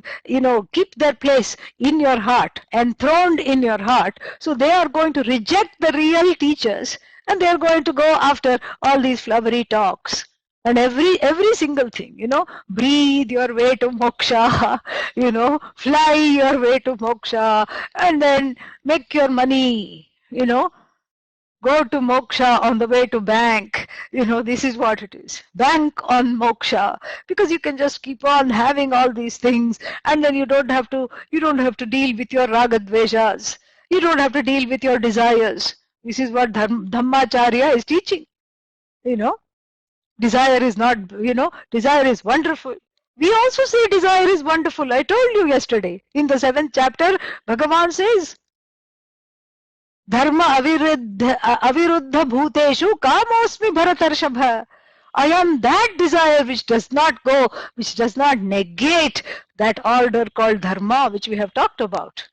their place in your heart, enthroned in your heart. So they are going to reject the real teachers, and they are going to go after all these flowery talks. And every single thing, breathe your way to moksha, fly your way to moksha, and then make your money, go to moksha on the way to bank. This is what it is. Bank on moksha. Because you can just keep on having all these things, and then you don't have to deal with your ragadveshas. You don't have to deal with your desires. This is what Dhammacharya is teaching. Desire is not, desire is wonderful. We also say desire is wonderful. I told you yesterday. In the 7th chapter, Bhagavan says, Dharma aviruddha bhuteshu kamosmi bharatarshabha. I am that desire which does not negate that order called dharma, which we have talked about.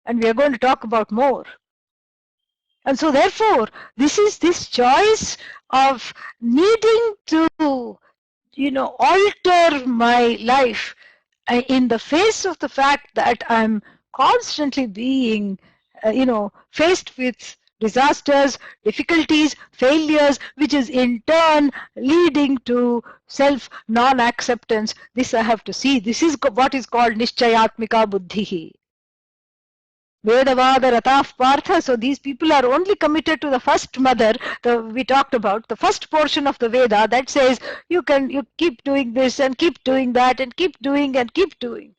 And we are going to talk about more. And so therefore, this choice of needing to, alter my life in the face of the fact that I'm constantly being, faced with disasters, difficulties, failures, which is in turn leading to self non-acceptance. This I have to see. This is what is called Nishchayatmika Buddhihi. Vedavada Rataf Partha. So these people are only committed to the first mother we talked about, the first portion of the Veda that says you keep doing this and keep doing that and keep doing and keep doing.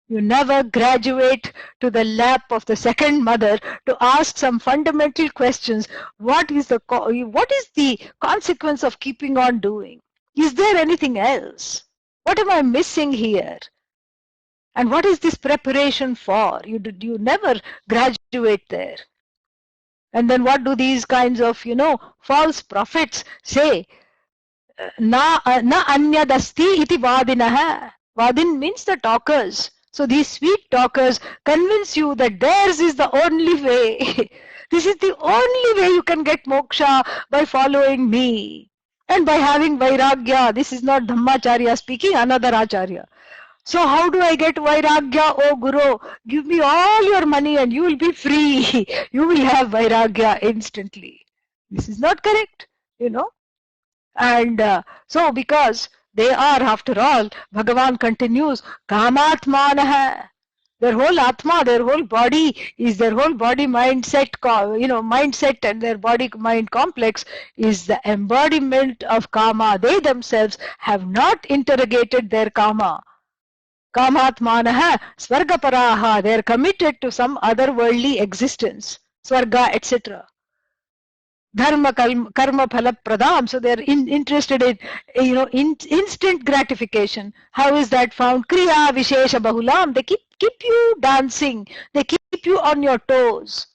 You never graduate to the lap of the second mother to ask some fundamental questions. What is the consequence of keeping on doing? Is there anything else? What am I missing here? And what is this preparation for? You never graduate there. And then what do these kinds of, false prophets say? na anyadasti iti vadinah. Vadin means the talkers. So these sweet talkers convince you that theirs is the only way. This is the only way you can get moksha, by following me and by having vairagya. This is not Dhammacharya speaking, another Acharya. So how do I get vairagya, oh Guru? Give me all your money and you will be free. You will have vairagya instantly. This is not correct, you know. And so because they are, after all, Bhagavan continues, kamatmanah. Their whole atma, their whole body is their whole body mindset, mindset and their body mind complex is the embodiment of kama. They themselves have not interrogated their kama. Kamatmanah, svargaparaha, they are committed to some otherworldly existence, swarga, etc. Dharma karma phala pradam, so they are interested in instant gratification. How is that found? Kriya vishesha bahulam, they keep you dancing, they keep you on your toes,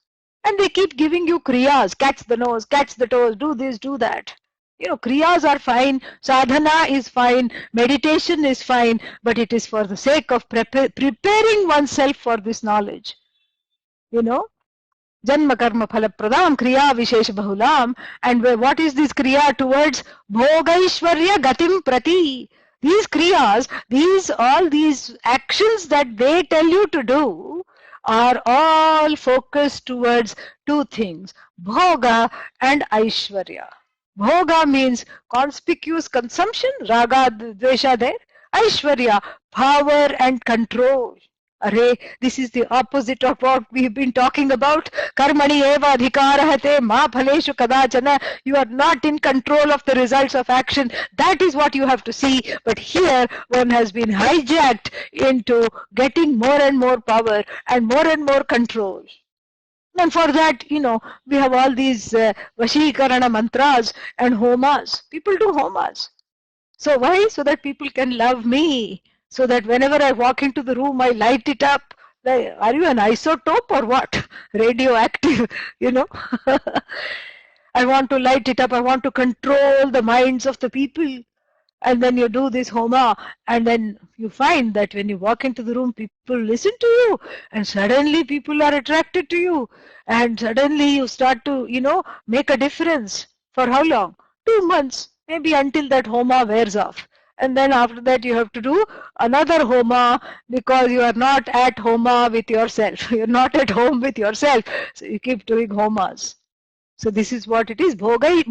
and they keep giving you kriyas, catch the nose, catch the toes, do this, do that. Kriyas are fine, sadhana is fine, meditation is fine, but it is for the sake of preparing oneself for this knowledge. Janma karma phala pradam kriya vishesha bahulam. And what is this kriya towards? Bhogaishwarya gatim prati. These kriyas, all these actions that they tell you to do are all focused towards two things, bhoga and aishwarya. Bhoga means conspicuous consumption, raga, dvesha there. Aishwarya, power and control. Array, this is the opposite of what we've been talking about. Karmani eva adhikarahate ma phaleshu kadachana. You are not in control of the results of action. That is what you have to see. But here one has been hijacked into getting more and more power and more control. And for that, we have all these Vashikarana mantras and homas. People do homas. So why? So that people can love me. So that whenever I walk into the room, I light it up. Like, are you an isotope or what? Radioactive, I want to light it up. I want to control the minds of the people. And then you do this homa, and then you find that when you walk into the room, people listen to you, and suddenly people are attracted to you, and suddenly you start to, make a difference. For how long? 2 months, maybe until that homa wears off. And then after that you have to do another homa, because you are not at homa with yourself. You're not at home with yourself. So you keep doing homas. So this is what it is. Bhoga,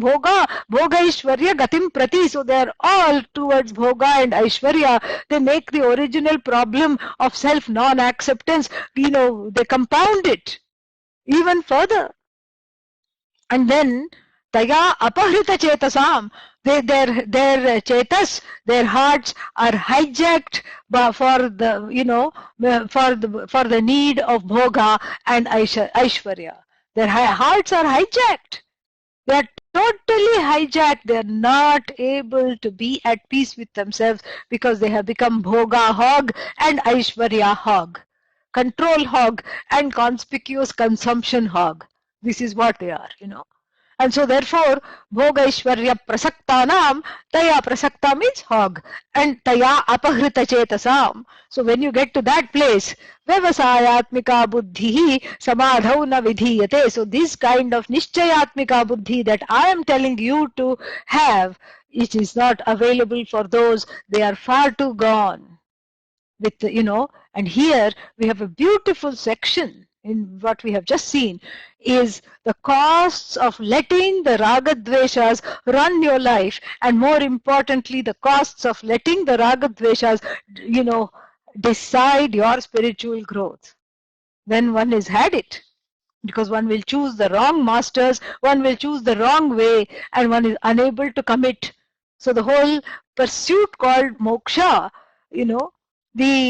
Ishwarya, Gatim Prati. So they are all towards Bhoga and Aishwarya. They make the original problem of self non-acceptance, they compound it even further. And then, Taya Apahrita Chetasam. Their chetas, their hearts are hijacked for the need of Bhoga and Aishwarya. Their hearts are hijacked. They are totally hijacked. They are not able to be at peace with themselves because they have become Bhoga hog and Aishwarya hog. Control hog and conspicuous consumption hog. This is what they are, And so therefore, Bhoga Ishwarya Prasaktanam, Taya Prasakta means hog, and Taya Apahrita Chetasam. So when you get to that place, Vyavasayatmika Buddhi Samadhau na Vidhiyate. So this kind of Nishchayatmika Buddhi that I am telling you to have, it is not available for those, they are far too gone. With, and here we have a beautiful section in what we have just seen, is the costs of letting the ragadveshas run your life, and more importantly, the costs of letting the ragadveshas, decide your spiritual growth. When one has had it, because one will choose the wrong masters, one will choose the wrong way, and one is unable to commit. So the whole pursuit called moksha, the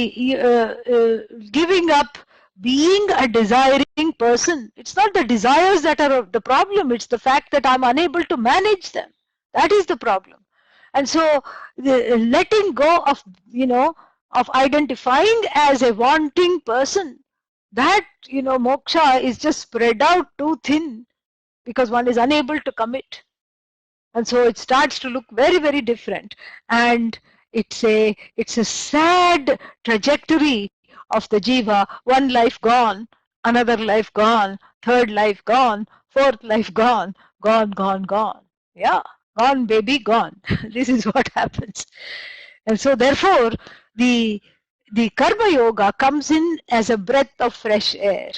giving up being a desiring person. It's not the desires that are the problem, it's the fact that I'm unable to manage them. That is the problem. And so the letting go of, of identifying as a wanting person, that, moksha is just spread out too thin because one is unable to commit. And so it starts to look very, very different. And it's a sad trajectory of the jiva. One life gone, another life gone, third life gone, fourth life gone, gone, gone, gone. Yeah, gone baby, gone. This is what happens. And so therefore the karma yoga comes in as a breath of fresh air.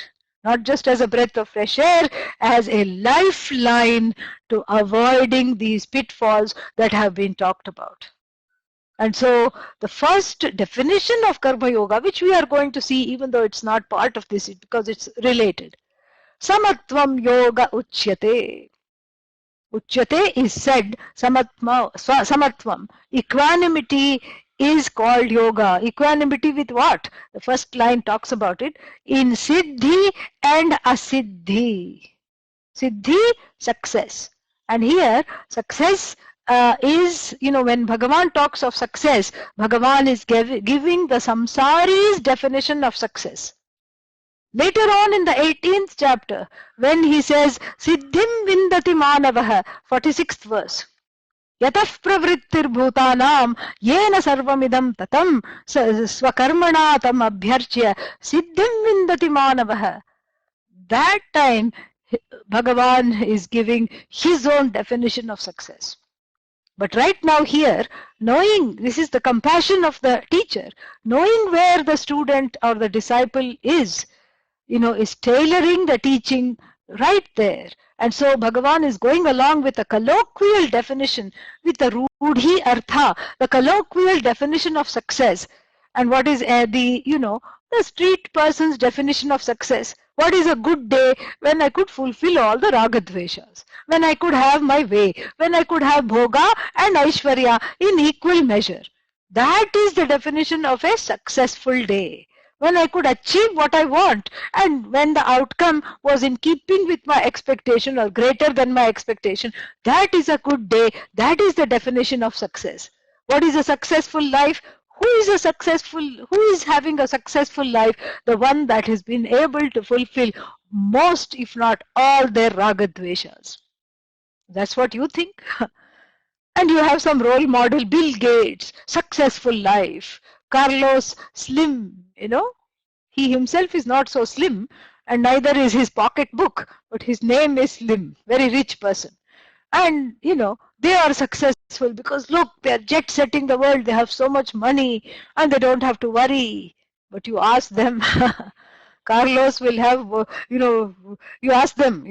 Not just as a breath of fresh air, as a lifeline to avoiding these pitfalls that have been talked about. And so the first definition of karma yoga, which we are going to see even though it's not part of this because it's related. Samatvam yoga uchyate. Uchyate is said, samatvam. Equanimity is called yoga. Equanimity with what? The first line talks about it. In siddhi and asiddhi. Siddhi, success. And here, success is, when Bhagavan talks of success, Bhagavan is giving the samsari's definition of success. Later on in the 18th chapter, when he says, Siddhim vindati manavaha, 46th verse. Yataf pravrittir bhutanam yena sarvamidam tatam swakarmana tam abhyarchya siddhim vindati manavaha. That time, Bhagavan is giving his own definition of success. But right now here, knowing, this is the compassion of the teacher, knowing where the student or the disciple is tailoring the teaching right there. And so Bhagavan is going along with a colloquial definition, with the rudhi artha, the colloquial definition of success. And what is the street person's definition of success? What is a good day? When I could fulfill all the ragadveshas, when I could have my way, when I could have bhoga and aishwarya in equal measure. That is the definition of a successful day. When I could achieve what I want and when the outcome was in keeping with my expectation or greater than my expectation, that is a good day. That is the definition of success. What is a successful life? Who is having a successful life? The one that has been able to fulfill most, if not all, their ragadveshas. That's what you think? And you have some role model, Bill Gates, successful life. Carlos, slim, he himself is not so slim and neither is his pocketbook, but his name is Slim, very rich person. And, they are successful because look, they are jet setting the world, they have so much money and they don't have to worry. But you ask them, Carlos will have, you ask them,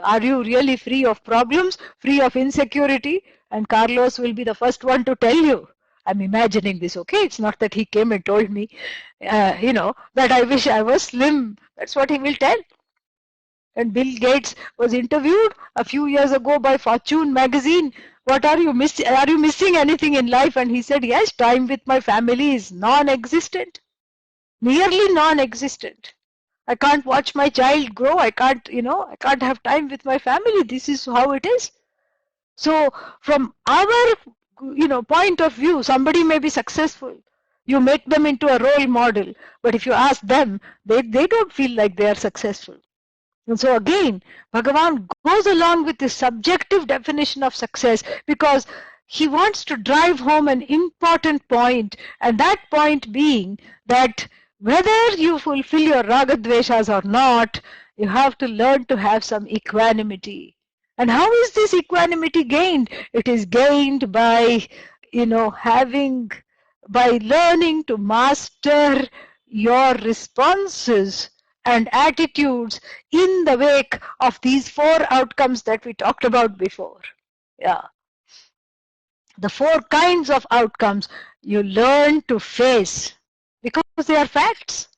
are you really free of problems, free of insecurity? And Carlos will be the first one to tell you. I'm imagining this, okay? It's not that he came and told me, that I wish I was slim. That's what he will tell. And Bill Gates was interviewed a few years ago by Fortune magazine. What are you missing? Are you missing anything in life? And he said, yes, time with my family is non-existent. Nearly non-existent. I can't watch my child grow. I can't have time with my family. This is how it is. So from our point of view, somebody may be successful. You make them into a role model. But if you ask them, they don't feel like they are successful. And so again, Bhagavan goes along with this subjective definition of success because he wants to drive home an important point, and that point being that whether you fulfill your ragadveshas or not, you have to learn to have some equanimity. And how is this equanimity gained? It is gained by, by learning to master your responses and attitudes in the wake of these 4 outcomes that we talked about before. Yeah. The 4 kinds of outcomes you learn to face because they are facts.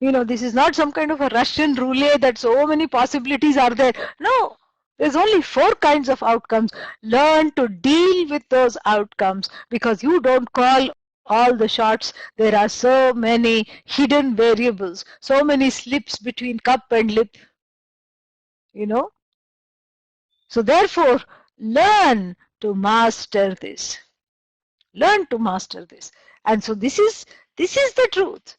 This is not some kind of a Russian roulette that so many possibilities are there. No. There's only 4 kinds of outcomes. Learn to deal with those outcomes because you don't call all the shots. There are so many hidden variables, so many slips between cup and lip. So therefore, learn to master this. Learn to master this. And so this is the truth.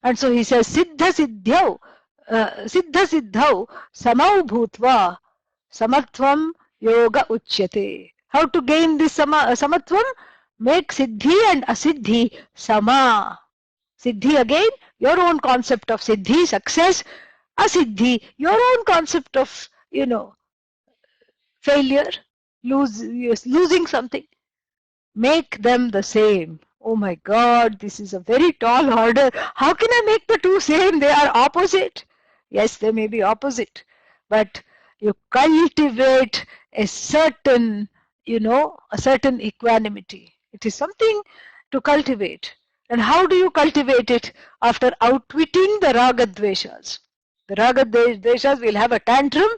And so he says, Siddha Siddhyau Samau Bhutva Samatvam Yoga Uchyate. How to gain this samatvam? Make siddhi and asiddhi sama. Siddhi again, your own concept of siddhi, success. Asiddhi, your own concept of, failure, losing something. Make them the same. Oh my God, this is a very tall order. How can I make the two same? They are opposite. Yes, they may be opposite, but you cultivate a certain, a certain equanimity. It is something to cultivate. And how do you cultivate it? After outwitting the raga dveshas. The raga dveshas will have a tantrum,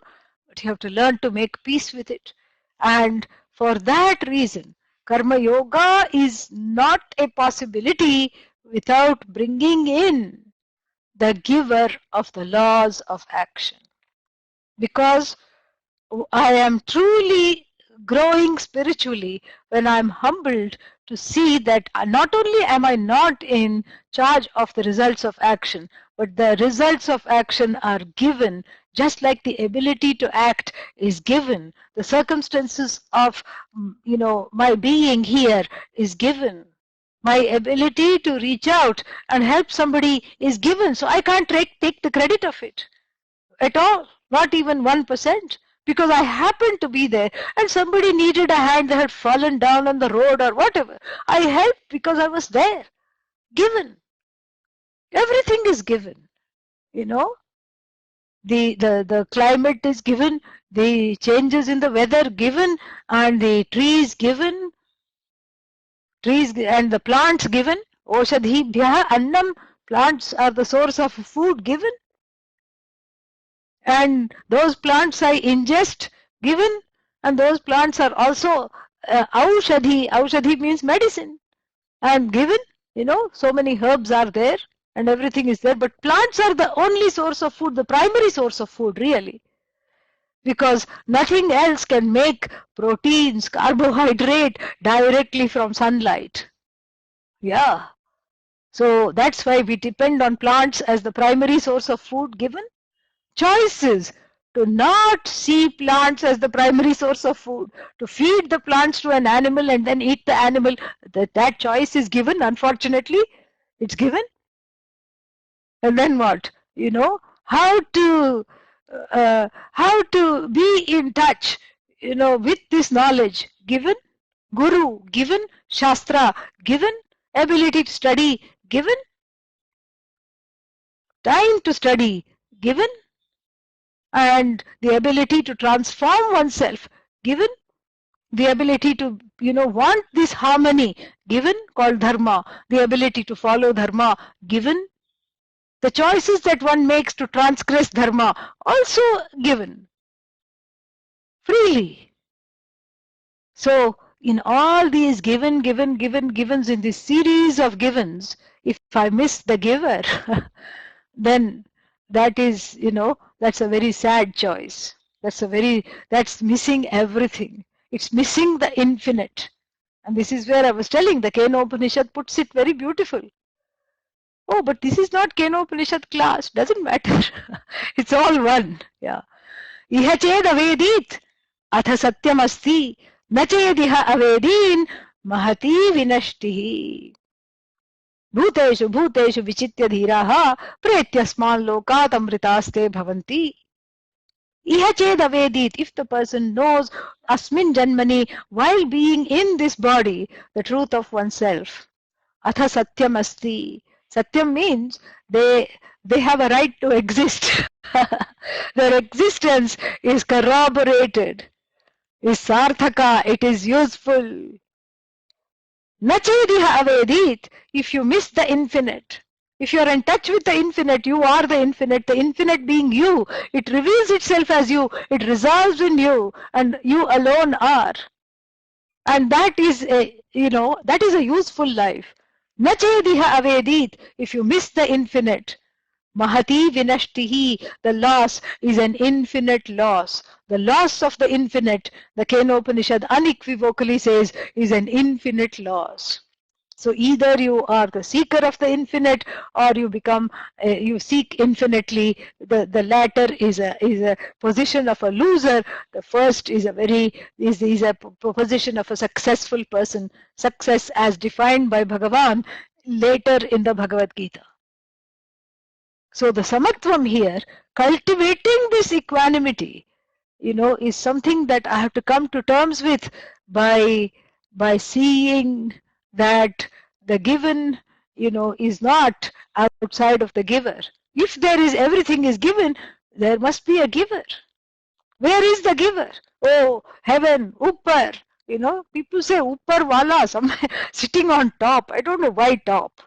but you have to learn to make peace with it. And for that reason, Karma Yoga is not a possibility without bringing in the giver of the laws of action. Because I am truly growing spiritually when I am humbled to see that not only am I not in charge of the results of action, but the results of action are given, just like the ability to act is given. The circumstances of, my being here is given. My ability to reach out and help somebody is given. So I can't take the credit of it at all, not even 1%. Because I happened to be there and somebody needed a hand, they had fallen down on the road or whatever. I helped because I was there. Given. Everything is given. The climate is given, the changes in the weather given, and the trees given, trees and the plants given. Oshadhibhyaha annam, plants are the source of food given. And those plants I ingest given, and those plants are also aushadhi. Aushadhi means medicine, and given. So many herbs are there and everything is there, but plants are the only source of food, the primary source of food really, because nothing else can make proteins, carbohydrate directly from sunlight. Yeah, so that's why we depend on plants as the primary source of food given. Choices to not see plants as the primary source of food, to feed the plants to an animal and then eat the animal, that choice is given. Unfortunately, it's given. And then what? How to be in touch, with this knowledge given, guru given, shastra given, ability to study given, time to study given, and the ability to transform oneself given, the ability to want this harmony given, called dharma, the ability to follow dharma given, the choices that one makes to transgress dharma also given freely. So in all these givens, in this series of givens, if I miss the giver, then that is, that's a very sad choice. That's missing everything. It's missing the infinite. And this is where I was telling, the Kena Upanishad puts it very beautiful. Oh, but this is not Kena Upanishad class. Doesn't matter. It's all one. Yeah. Iha ched avedit, atha satyam asti, na chediha avedin, mahati vinashtihi. Bhuteshu bhuteshu vichitya dhiraha, pretyasman lokat amritaste bhavanti. Iha ched avedit, if the person knows asmin janmani, while being in this body, the truth of oneself. Atha satyam asti. Satyam means they have a right to exist. Their existence is corroborated, is sarthaka, it is useful. Nachediha avedit, if you miss the infinite, if you are in touch with the infinite, you are the infinite being you, it reveals itself as you, it resolves in you, and you alone are. And that is a, that is a useful life. Nachediha avedit, if you miss the infinite, mahati vinashtihi, the loss is an infinite loss. The loss of the infinite, the Kena Upanishad unequivocally says, is an infinite loss. So either you are the seeker of the infinite, or you become you seek infinitely. The latter is a position of a loser. The first is a position of a successful person. Success as defined by Bhagavan later in the Bhagavad Gita. So the samatvam here, cultivating this equanimity, is something that I have to come to terms with by seeing that the given, is not outside of the giver. If there is everything is given, there must be a giver. Where is the giver? Oh, heaven, uppar. People say uppar wala, some sitting on top. I don't know why top.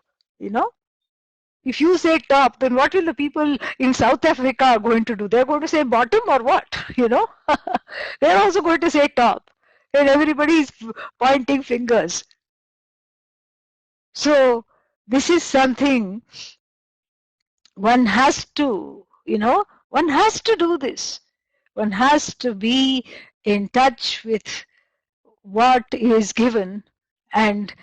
If you say top, then what will the people in South Africa going to do? They're going to say bottom or what? They're also going to say top. And everybody is pointing fingers. So this is something one has to, one has to do this. One has to be in touch with what is given, and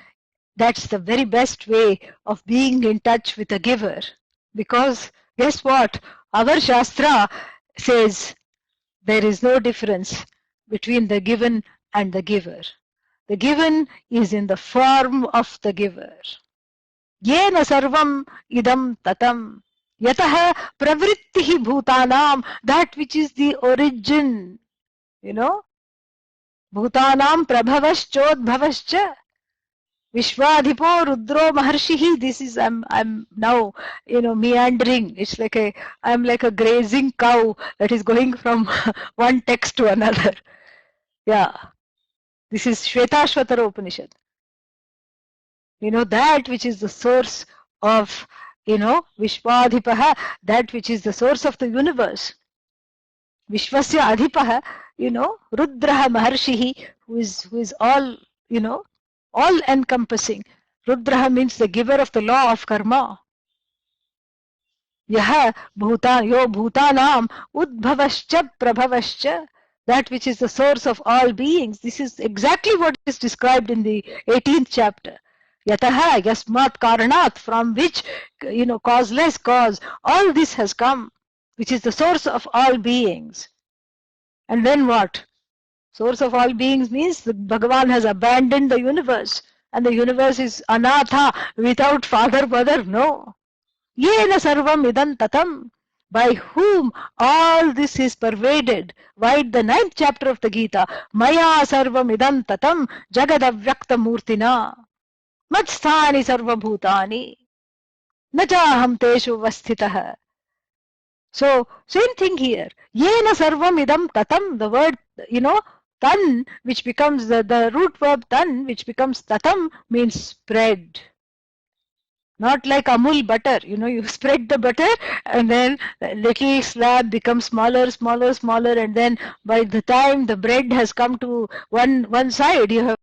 that's the very best way of being in touch with a giver. Because guess what? Our Shastra says there is no difference between the given and the giver. The given is in the form of the giver. Yena sarvam idam tatam. Yataha pravrittihi bhutanam. That which is the origin. Bhutanam prabhavaschodbhavascha. Vishwadhipo Rudro Maharshihi. This is I'm now meandering. It's like I'm like a grazing cow that is going from one text to another. Yeah. This is Shvetashvatara Upanishad. That which is the source of Vishwadhipaha, that which is the source of the universe. Vishwasya Adhipaha, Rudraha Maharshihi, who is all, all encompassing. Rudraha means the giver of the law of karma. Yaha yo bhutanam udbhavascha prabhavascha, that which is the source of all beings. This is exactly what is described in the 18th chapter. Yataha yasmat karanat, from which, causeless cause, all this has come, which is the source of all beings. And then what? Source of all beings means that Bhagavan has abandoned the universe, and the universe is anatha, without father, mother. No. Yena sarvam idam tatam. By whom all this is pervaded. Write the 9th chapter of the Gita. Maya sarvam idam tatam jagadavyakta murtina. Matsthani sarvabhutani. Nachaham teshu vasthitah. So, same thing here. Yena sarvam idam tatam. The word, tan, which becomes the root verb tan, which becomes tatam, means spread. Not like Amul butter, you spread the butter and then the little slab becomes smaller, smaller, smaller, and then by the time the bread has come to one side, you have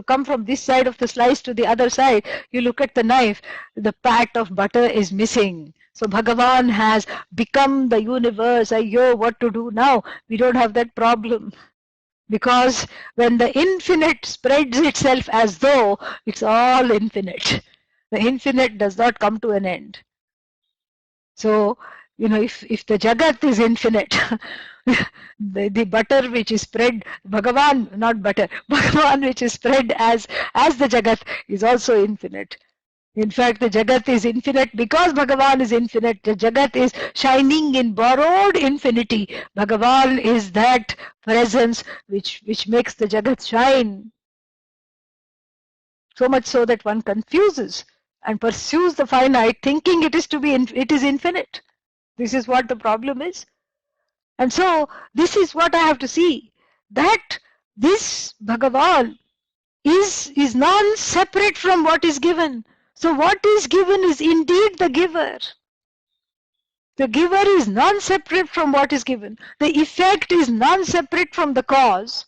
come from this side of the slice to the other side, you look at the knife, the pat of butter is missing. So Bhagavan has become the universe. Ayyo, what to do now? We don't have that problem. Because when the infinite spreads itself as though it's all infinite, the infinite does not come to an end. So, if the Jagat is infinite, the butter which is spread, Bhagavan, not butter, Bhagavan which is spread as the Jagat is also infinite. In fact, the Jagat is infinite because Bhagavan is infinite. The Jagat is shining in borrowed infinity. Bhagavan is that presence which makes the Jagat shine. So much so that one confuses and pursues the finite, thinking it is infinite. This is what the problem is. And so this is what I have to see, that this Bhagavan is non-separate from what is given. So what is given is indeed the giver. The giver is non-separate from what is given. The effect is non-separate from the cause.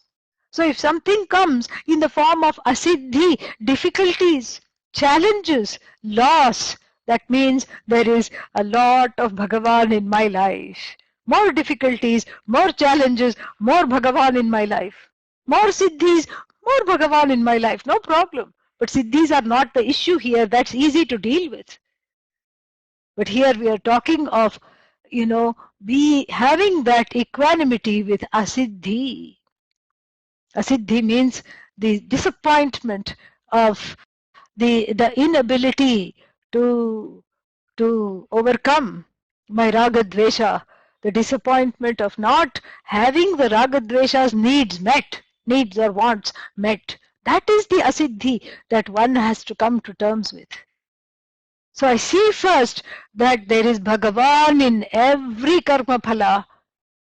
So if something comes in the form of asiddhi, difficulties, challenges, loss, that means there is a lot of Bhagavan in my life. More difficulties, more challenges, more Bhagavan in my life. More siddhis, more Bhagavan in my life. No problem. But siddhis are not the issue here. That's easy to deal with. But here we are talking of, be having that equanimity with asiddhi. Asiddhi means the disappointment of the inability to overcome my raga dvesha, the disappointment of not having the raga dvesha's needs or wants met. That is the asiddhi that one has to come to terms with. So I see first that there is Bhagavan in every karma phala.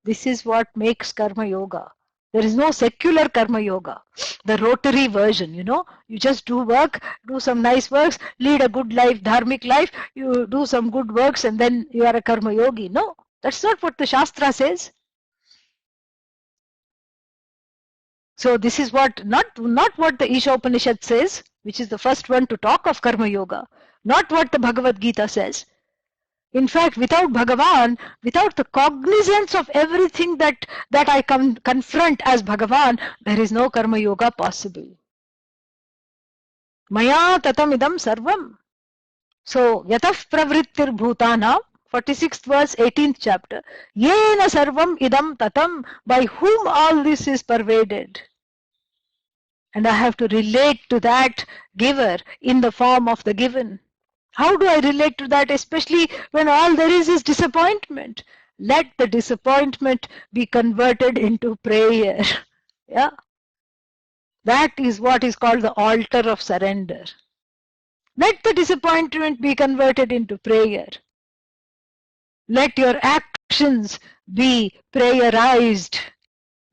This is what makes karma yoga. There is no secular karma yoga, the rotary version, you just do work, do some nice works, lead a good life, dharmic life, you do some good works and then you are a karma yogi. No, that's not what the Shastra says. So this is what, not what the Isha Upanishad says, which is the first one to talk of karma yoga, not what the Bhagavad Gita says. In fact, without Bhagavan, without the cognizance of everything that I confront as Bhagavan, there is no karma yoga possible. Maya tatam idam sarvam. So, yataf pravrittir bhutanam, 46th verse, 18th chapter. Yena sarvam idam tatam, by whom all this is pervaded. And I have to relate to that giver in the form of the given. How do I relate to that, especially when all there is disappointment? Let the disappointment be converted into prayer. Yeah. That is what is called the altar of surrender. Let the disappointment be converted into prayer. Let your actions be prayerized.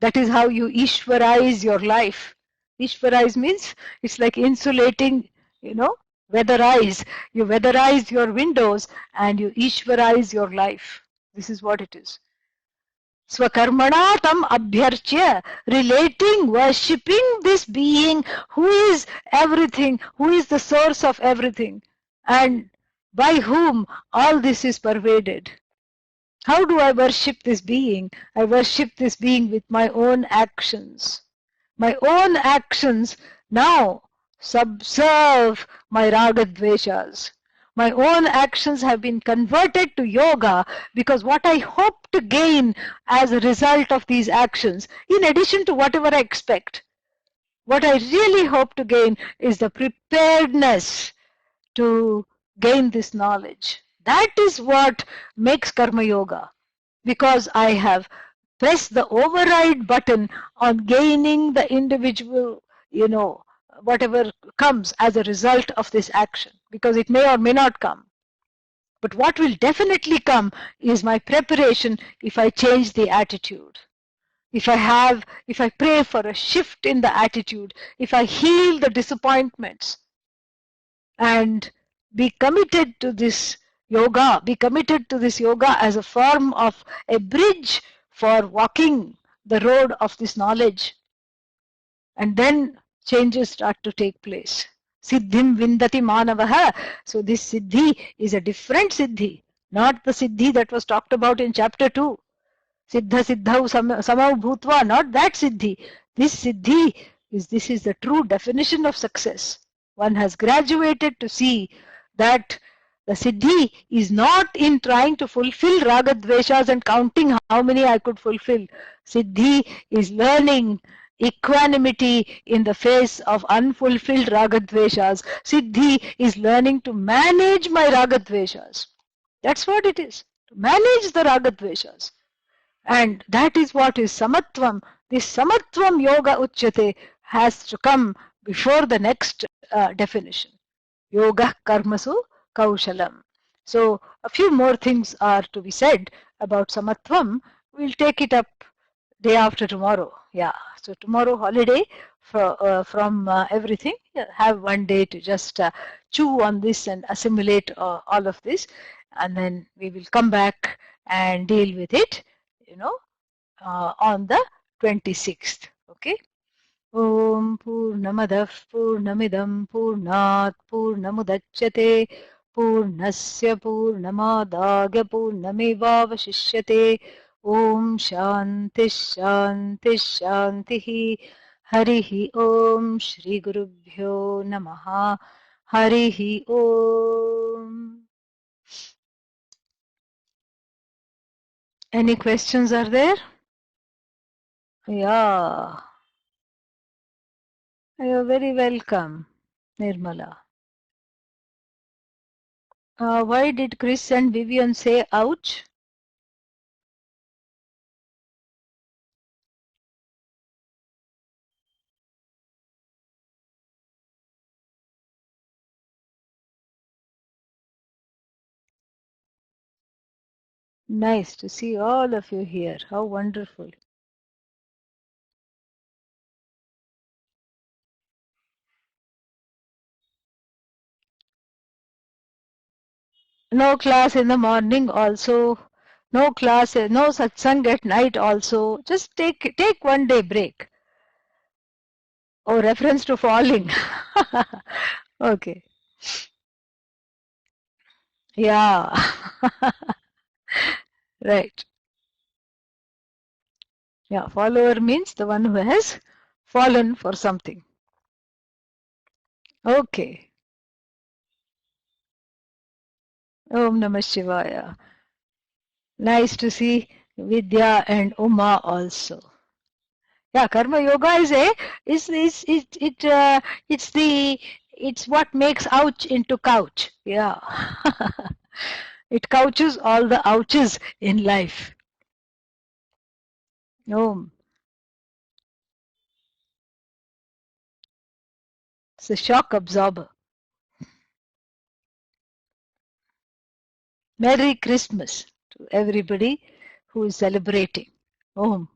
That is how you Ishwarize your life. Ishwarize means it's like insulating, weatherize. You weatherize your windows and you Ishwarize your life. This is what it is. Swakarmana tam abhyarchya, relating, worshipping this being who is everything, who is the source of everything, and by whom all this is pervaded. How do I worship this being? I worship this being with my own actions. My own actions now subserve my raga dveshas. My own actions have been converted to yoga because what I hope to gain as a result of these actions, in addition to whatever I expect, what I really hope to gain is the preparedness to gain this knowledge. That is what makes karma yoga, because I have pressed the override button on gaining the individual, whatever comes as a result of this action, because it may or may not come. But what will definitely come is my preparation if I change the attitude. If I pray for a shift in the attitude, if I heal the disappointments and be committed to this yoga, as a form of a bridge for walking the road of this knowledge. And then changes start to take place. Siddhim vindati manavaha. So this siddhi is a different siddhi, not the siddhi that was talked about in chapter 2. Siddha siddhau samau bhutva, not that siddhi. This siddhi is the true definition of success. One has graduated to see that the siddhi is not in trying to fulfill raga dveshas and counting how many I could fulfill. Siddhi is learning equanimity in the face of unfulfilled raga dveshas. Siddhi is learning to manage my raga dveshas. That's what it is, to manage the raga dveshas. And that is what is samatvam. This samatvam yoga uchyate has to come before the next definition. Yoga karmasu Kausalam. So a few more things are to be said about samatvam. We'll take it up day after tomorrow. Yeah. So tomorrow holiday from everything. Have one day to just chew on this and assimilate all of this, and then we will come back and deal with it, on the 26th. Okay. Om Purnamadah Purnamidam Purnat Purnamudachyate Purnasya Purnamadagya Purnamevavashishyate. Om Shanti Shanti Shanti. Harihi Om. Shri Gurubhyo Namaha. Harihi Om. Any questions are there? Yeah. You're very welcome, Nirmala. Why did Chris and Vivian say ouch? Nice to see all of you here. How wonderful. No class in the morning also. No class, no satsang at night also. Just take 1 day break. Oh, reference to falling. Okay. Yeah. Right. Yeah. Follower means the one who has fallen for something. Okay. Om Namah Shivaya. Nice to see Vidya and Uma also. Yeah, karma yoga it's what makes ouch into couch. Yeah. It couches all the ouches in life. No, it's a shock absorber. Merry Christmas to everybody who is celebrating. Om.